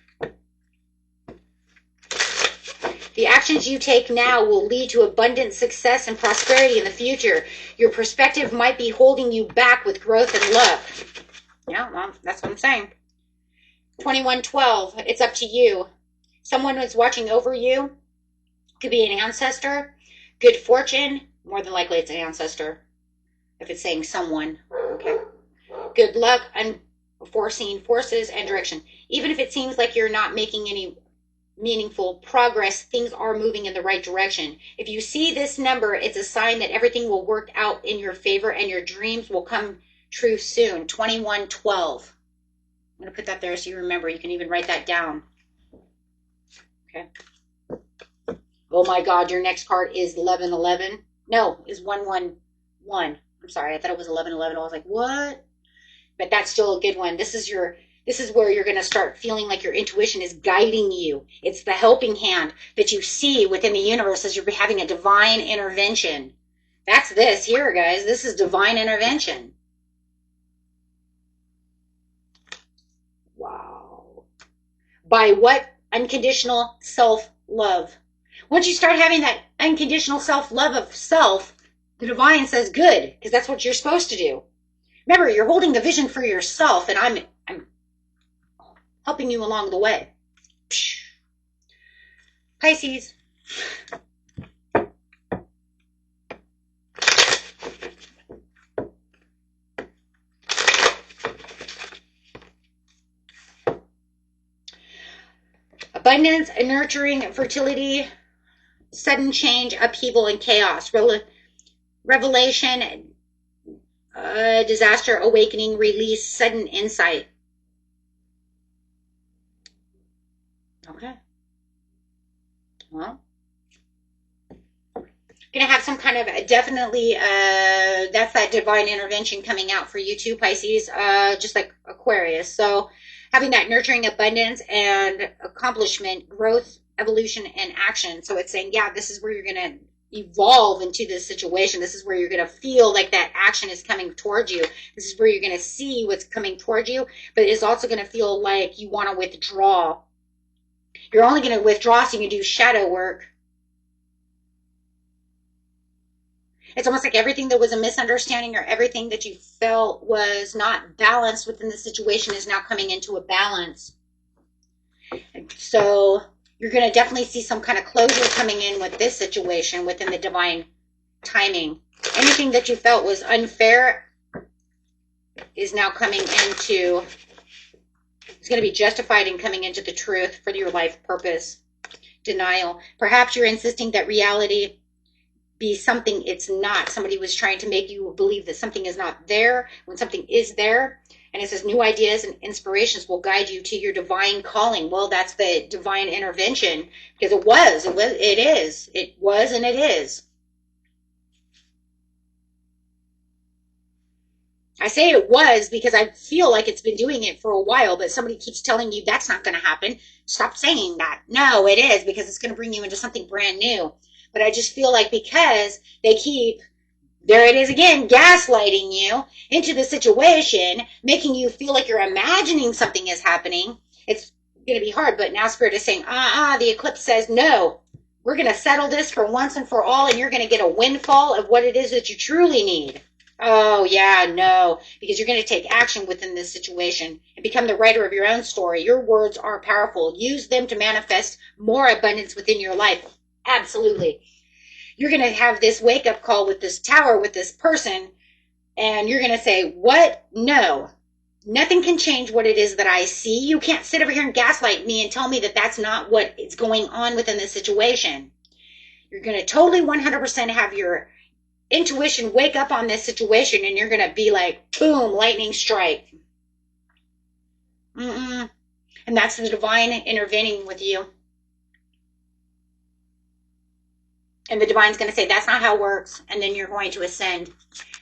The actions you take now will lead to abundant success and prosperity in the future. Your perspective might be holding you back with growth and luck. Yeah, well, that's what I'm saying. 2112, it's up to you. Someone who's watching over you. Could be an ancestor. Good fortune. More than likely it's an ancestor. If it's saying someone. Okay. Good luck, unforeseen forces, and direction. Even if it seems like you're not making any meaningful progress, things are moving in the right direction. If you see this number, it's a sign that everything will work out in your favor and your dreams will come true soon. 2112. I'm going to put that there so you remember. You can even write that down. Okay. Oh my God, your next card is 1111. No, is 111. I'm sorry, I thought it was 1111. I was like, what? But that's still a good one. This is where you're going to start feeling like your intuition is guiding you. It's the helping hand that you see within the universe as you're having a divine intervention. That's this here, guys. This is divine intervention. Wow. By what? Unconditional self-love. Once you start having that unconditional self-love of self, the divine says good, because that's what you're supposed to do. Remember, you're holding the vision for yourself, and I'm helping you along the way. Pisces. Abundance, nurturing, fertility, sudden change, upheaval, and chaos. Revelation, disaster, awakening, release, sudden insight. Okay. Well, going to have some kind of definitely, that's that divine intervention coming out for you too, Pisces, just like Aquarius. So having that nurturing abundance and accomplishment, growth, evolution, and action. So it's saying, yeah, this is where you're going to evolve into this situation. This is where you're going to feel like that action is coming towards you. This is where you're going to see what's coming towards you, but it's also going to feel like you want to withdraw. You're only going to withdraw so you can do shadow work. It's almost like everything that was a misunderstanding or everything that you felt was not balanced within the situation is now coming into a balance. So you're going to definitely see some kind of closure coming in with this situation within the divine timing. Anything that you felt was unfair is now coming into, it's going to be justified in coming into the truth for your life purpose. Denial. Perhaps you're insisting that reality be something it's not. Somebody was trying to make you believe that something is not there when something is there. And it says new ideas and inspirations will guide you to your divine calling. Well, that's the divine intervention, because it was, and it is. I say it was because I feel like it's been doing it for a while, but somebody keeps telling you that's not going to happen. Stop saying that. No, it is, because it's going to bring you into something brand new. But I just feel like because they keep, there it is again, gaslighting you into the situation, making you feel like you're imagining something is happening, it's going to be hard. But now Spirit is saying, the eclipse says, no, we're going to settle this for once and for all, and you're going to get a windfall of what it is that you truly need. Oh, yeah, no, because you're going to take action within this situation and become the writer of your own story. Your words are powerful. Use them to manifest more abundance within your life. Absolutely. You're going to have this wake-up call with this tower, with this person, and you're going to say, what? No. Nothing can change what it is that I see. You can't sit over here and gaslight me and tell me that that's not what is going on within this situation. You're going to totally 100% have your intuition wake up on this situation, and you're going to be like, boom, lightning strike. And that's the divine intervening with you. And the divine's going to say, that's not how it works. And then you're going to ascend.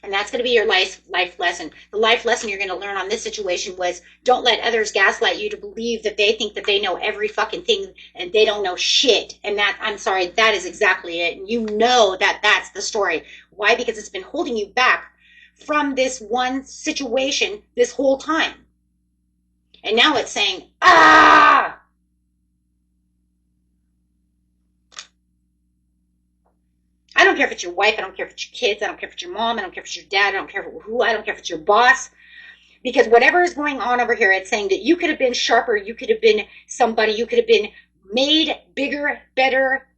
And that's going to be your life lesson. The life lesson you're going to learn on this situation was, don't let others gaslight you to believe that they think that they know every fucking thing and they don't know shit. And that, I'm sorry, that is exactly it. And you know that that's the story. Why? Because it's been holding you back from this one situation this whole time. And now it's saying, ah! I don't care if it's your wife. I don't care if it's your kids. I don't care if it's your mom. I don't care if it's your dad. I don't care who. I don't care if it's your boss. Because whatever is going on over here, it's saying that you could have been sharper. You could have been somebody. You could have been made bigger, better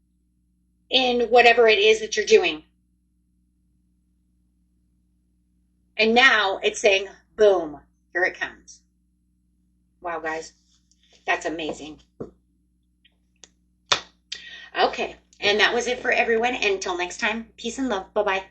in whatever it is that you're doing. And now it's saying, boom, here it comes. Wow, guys. That's amazing. Okay. And that was it for everyone. Until next time, peace and love. Bye-bye.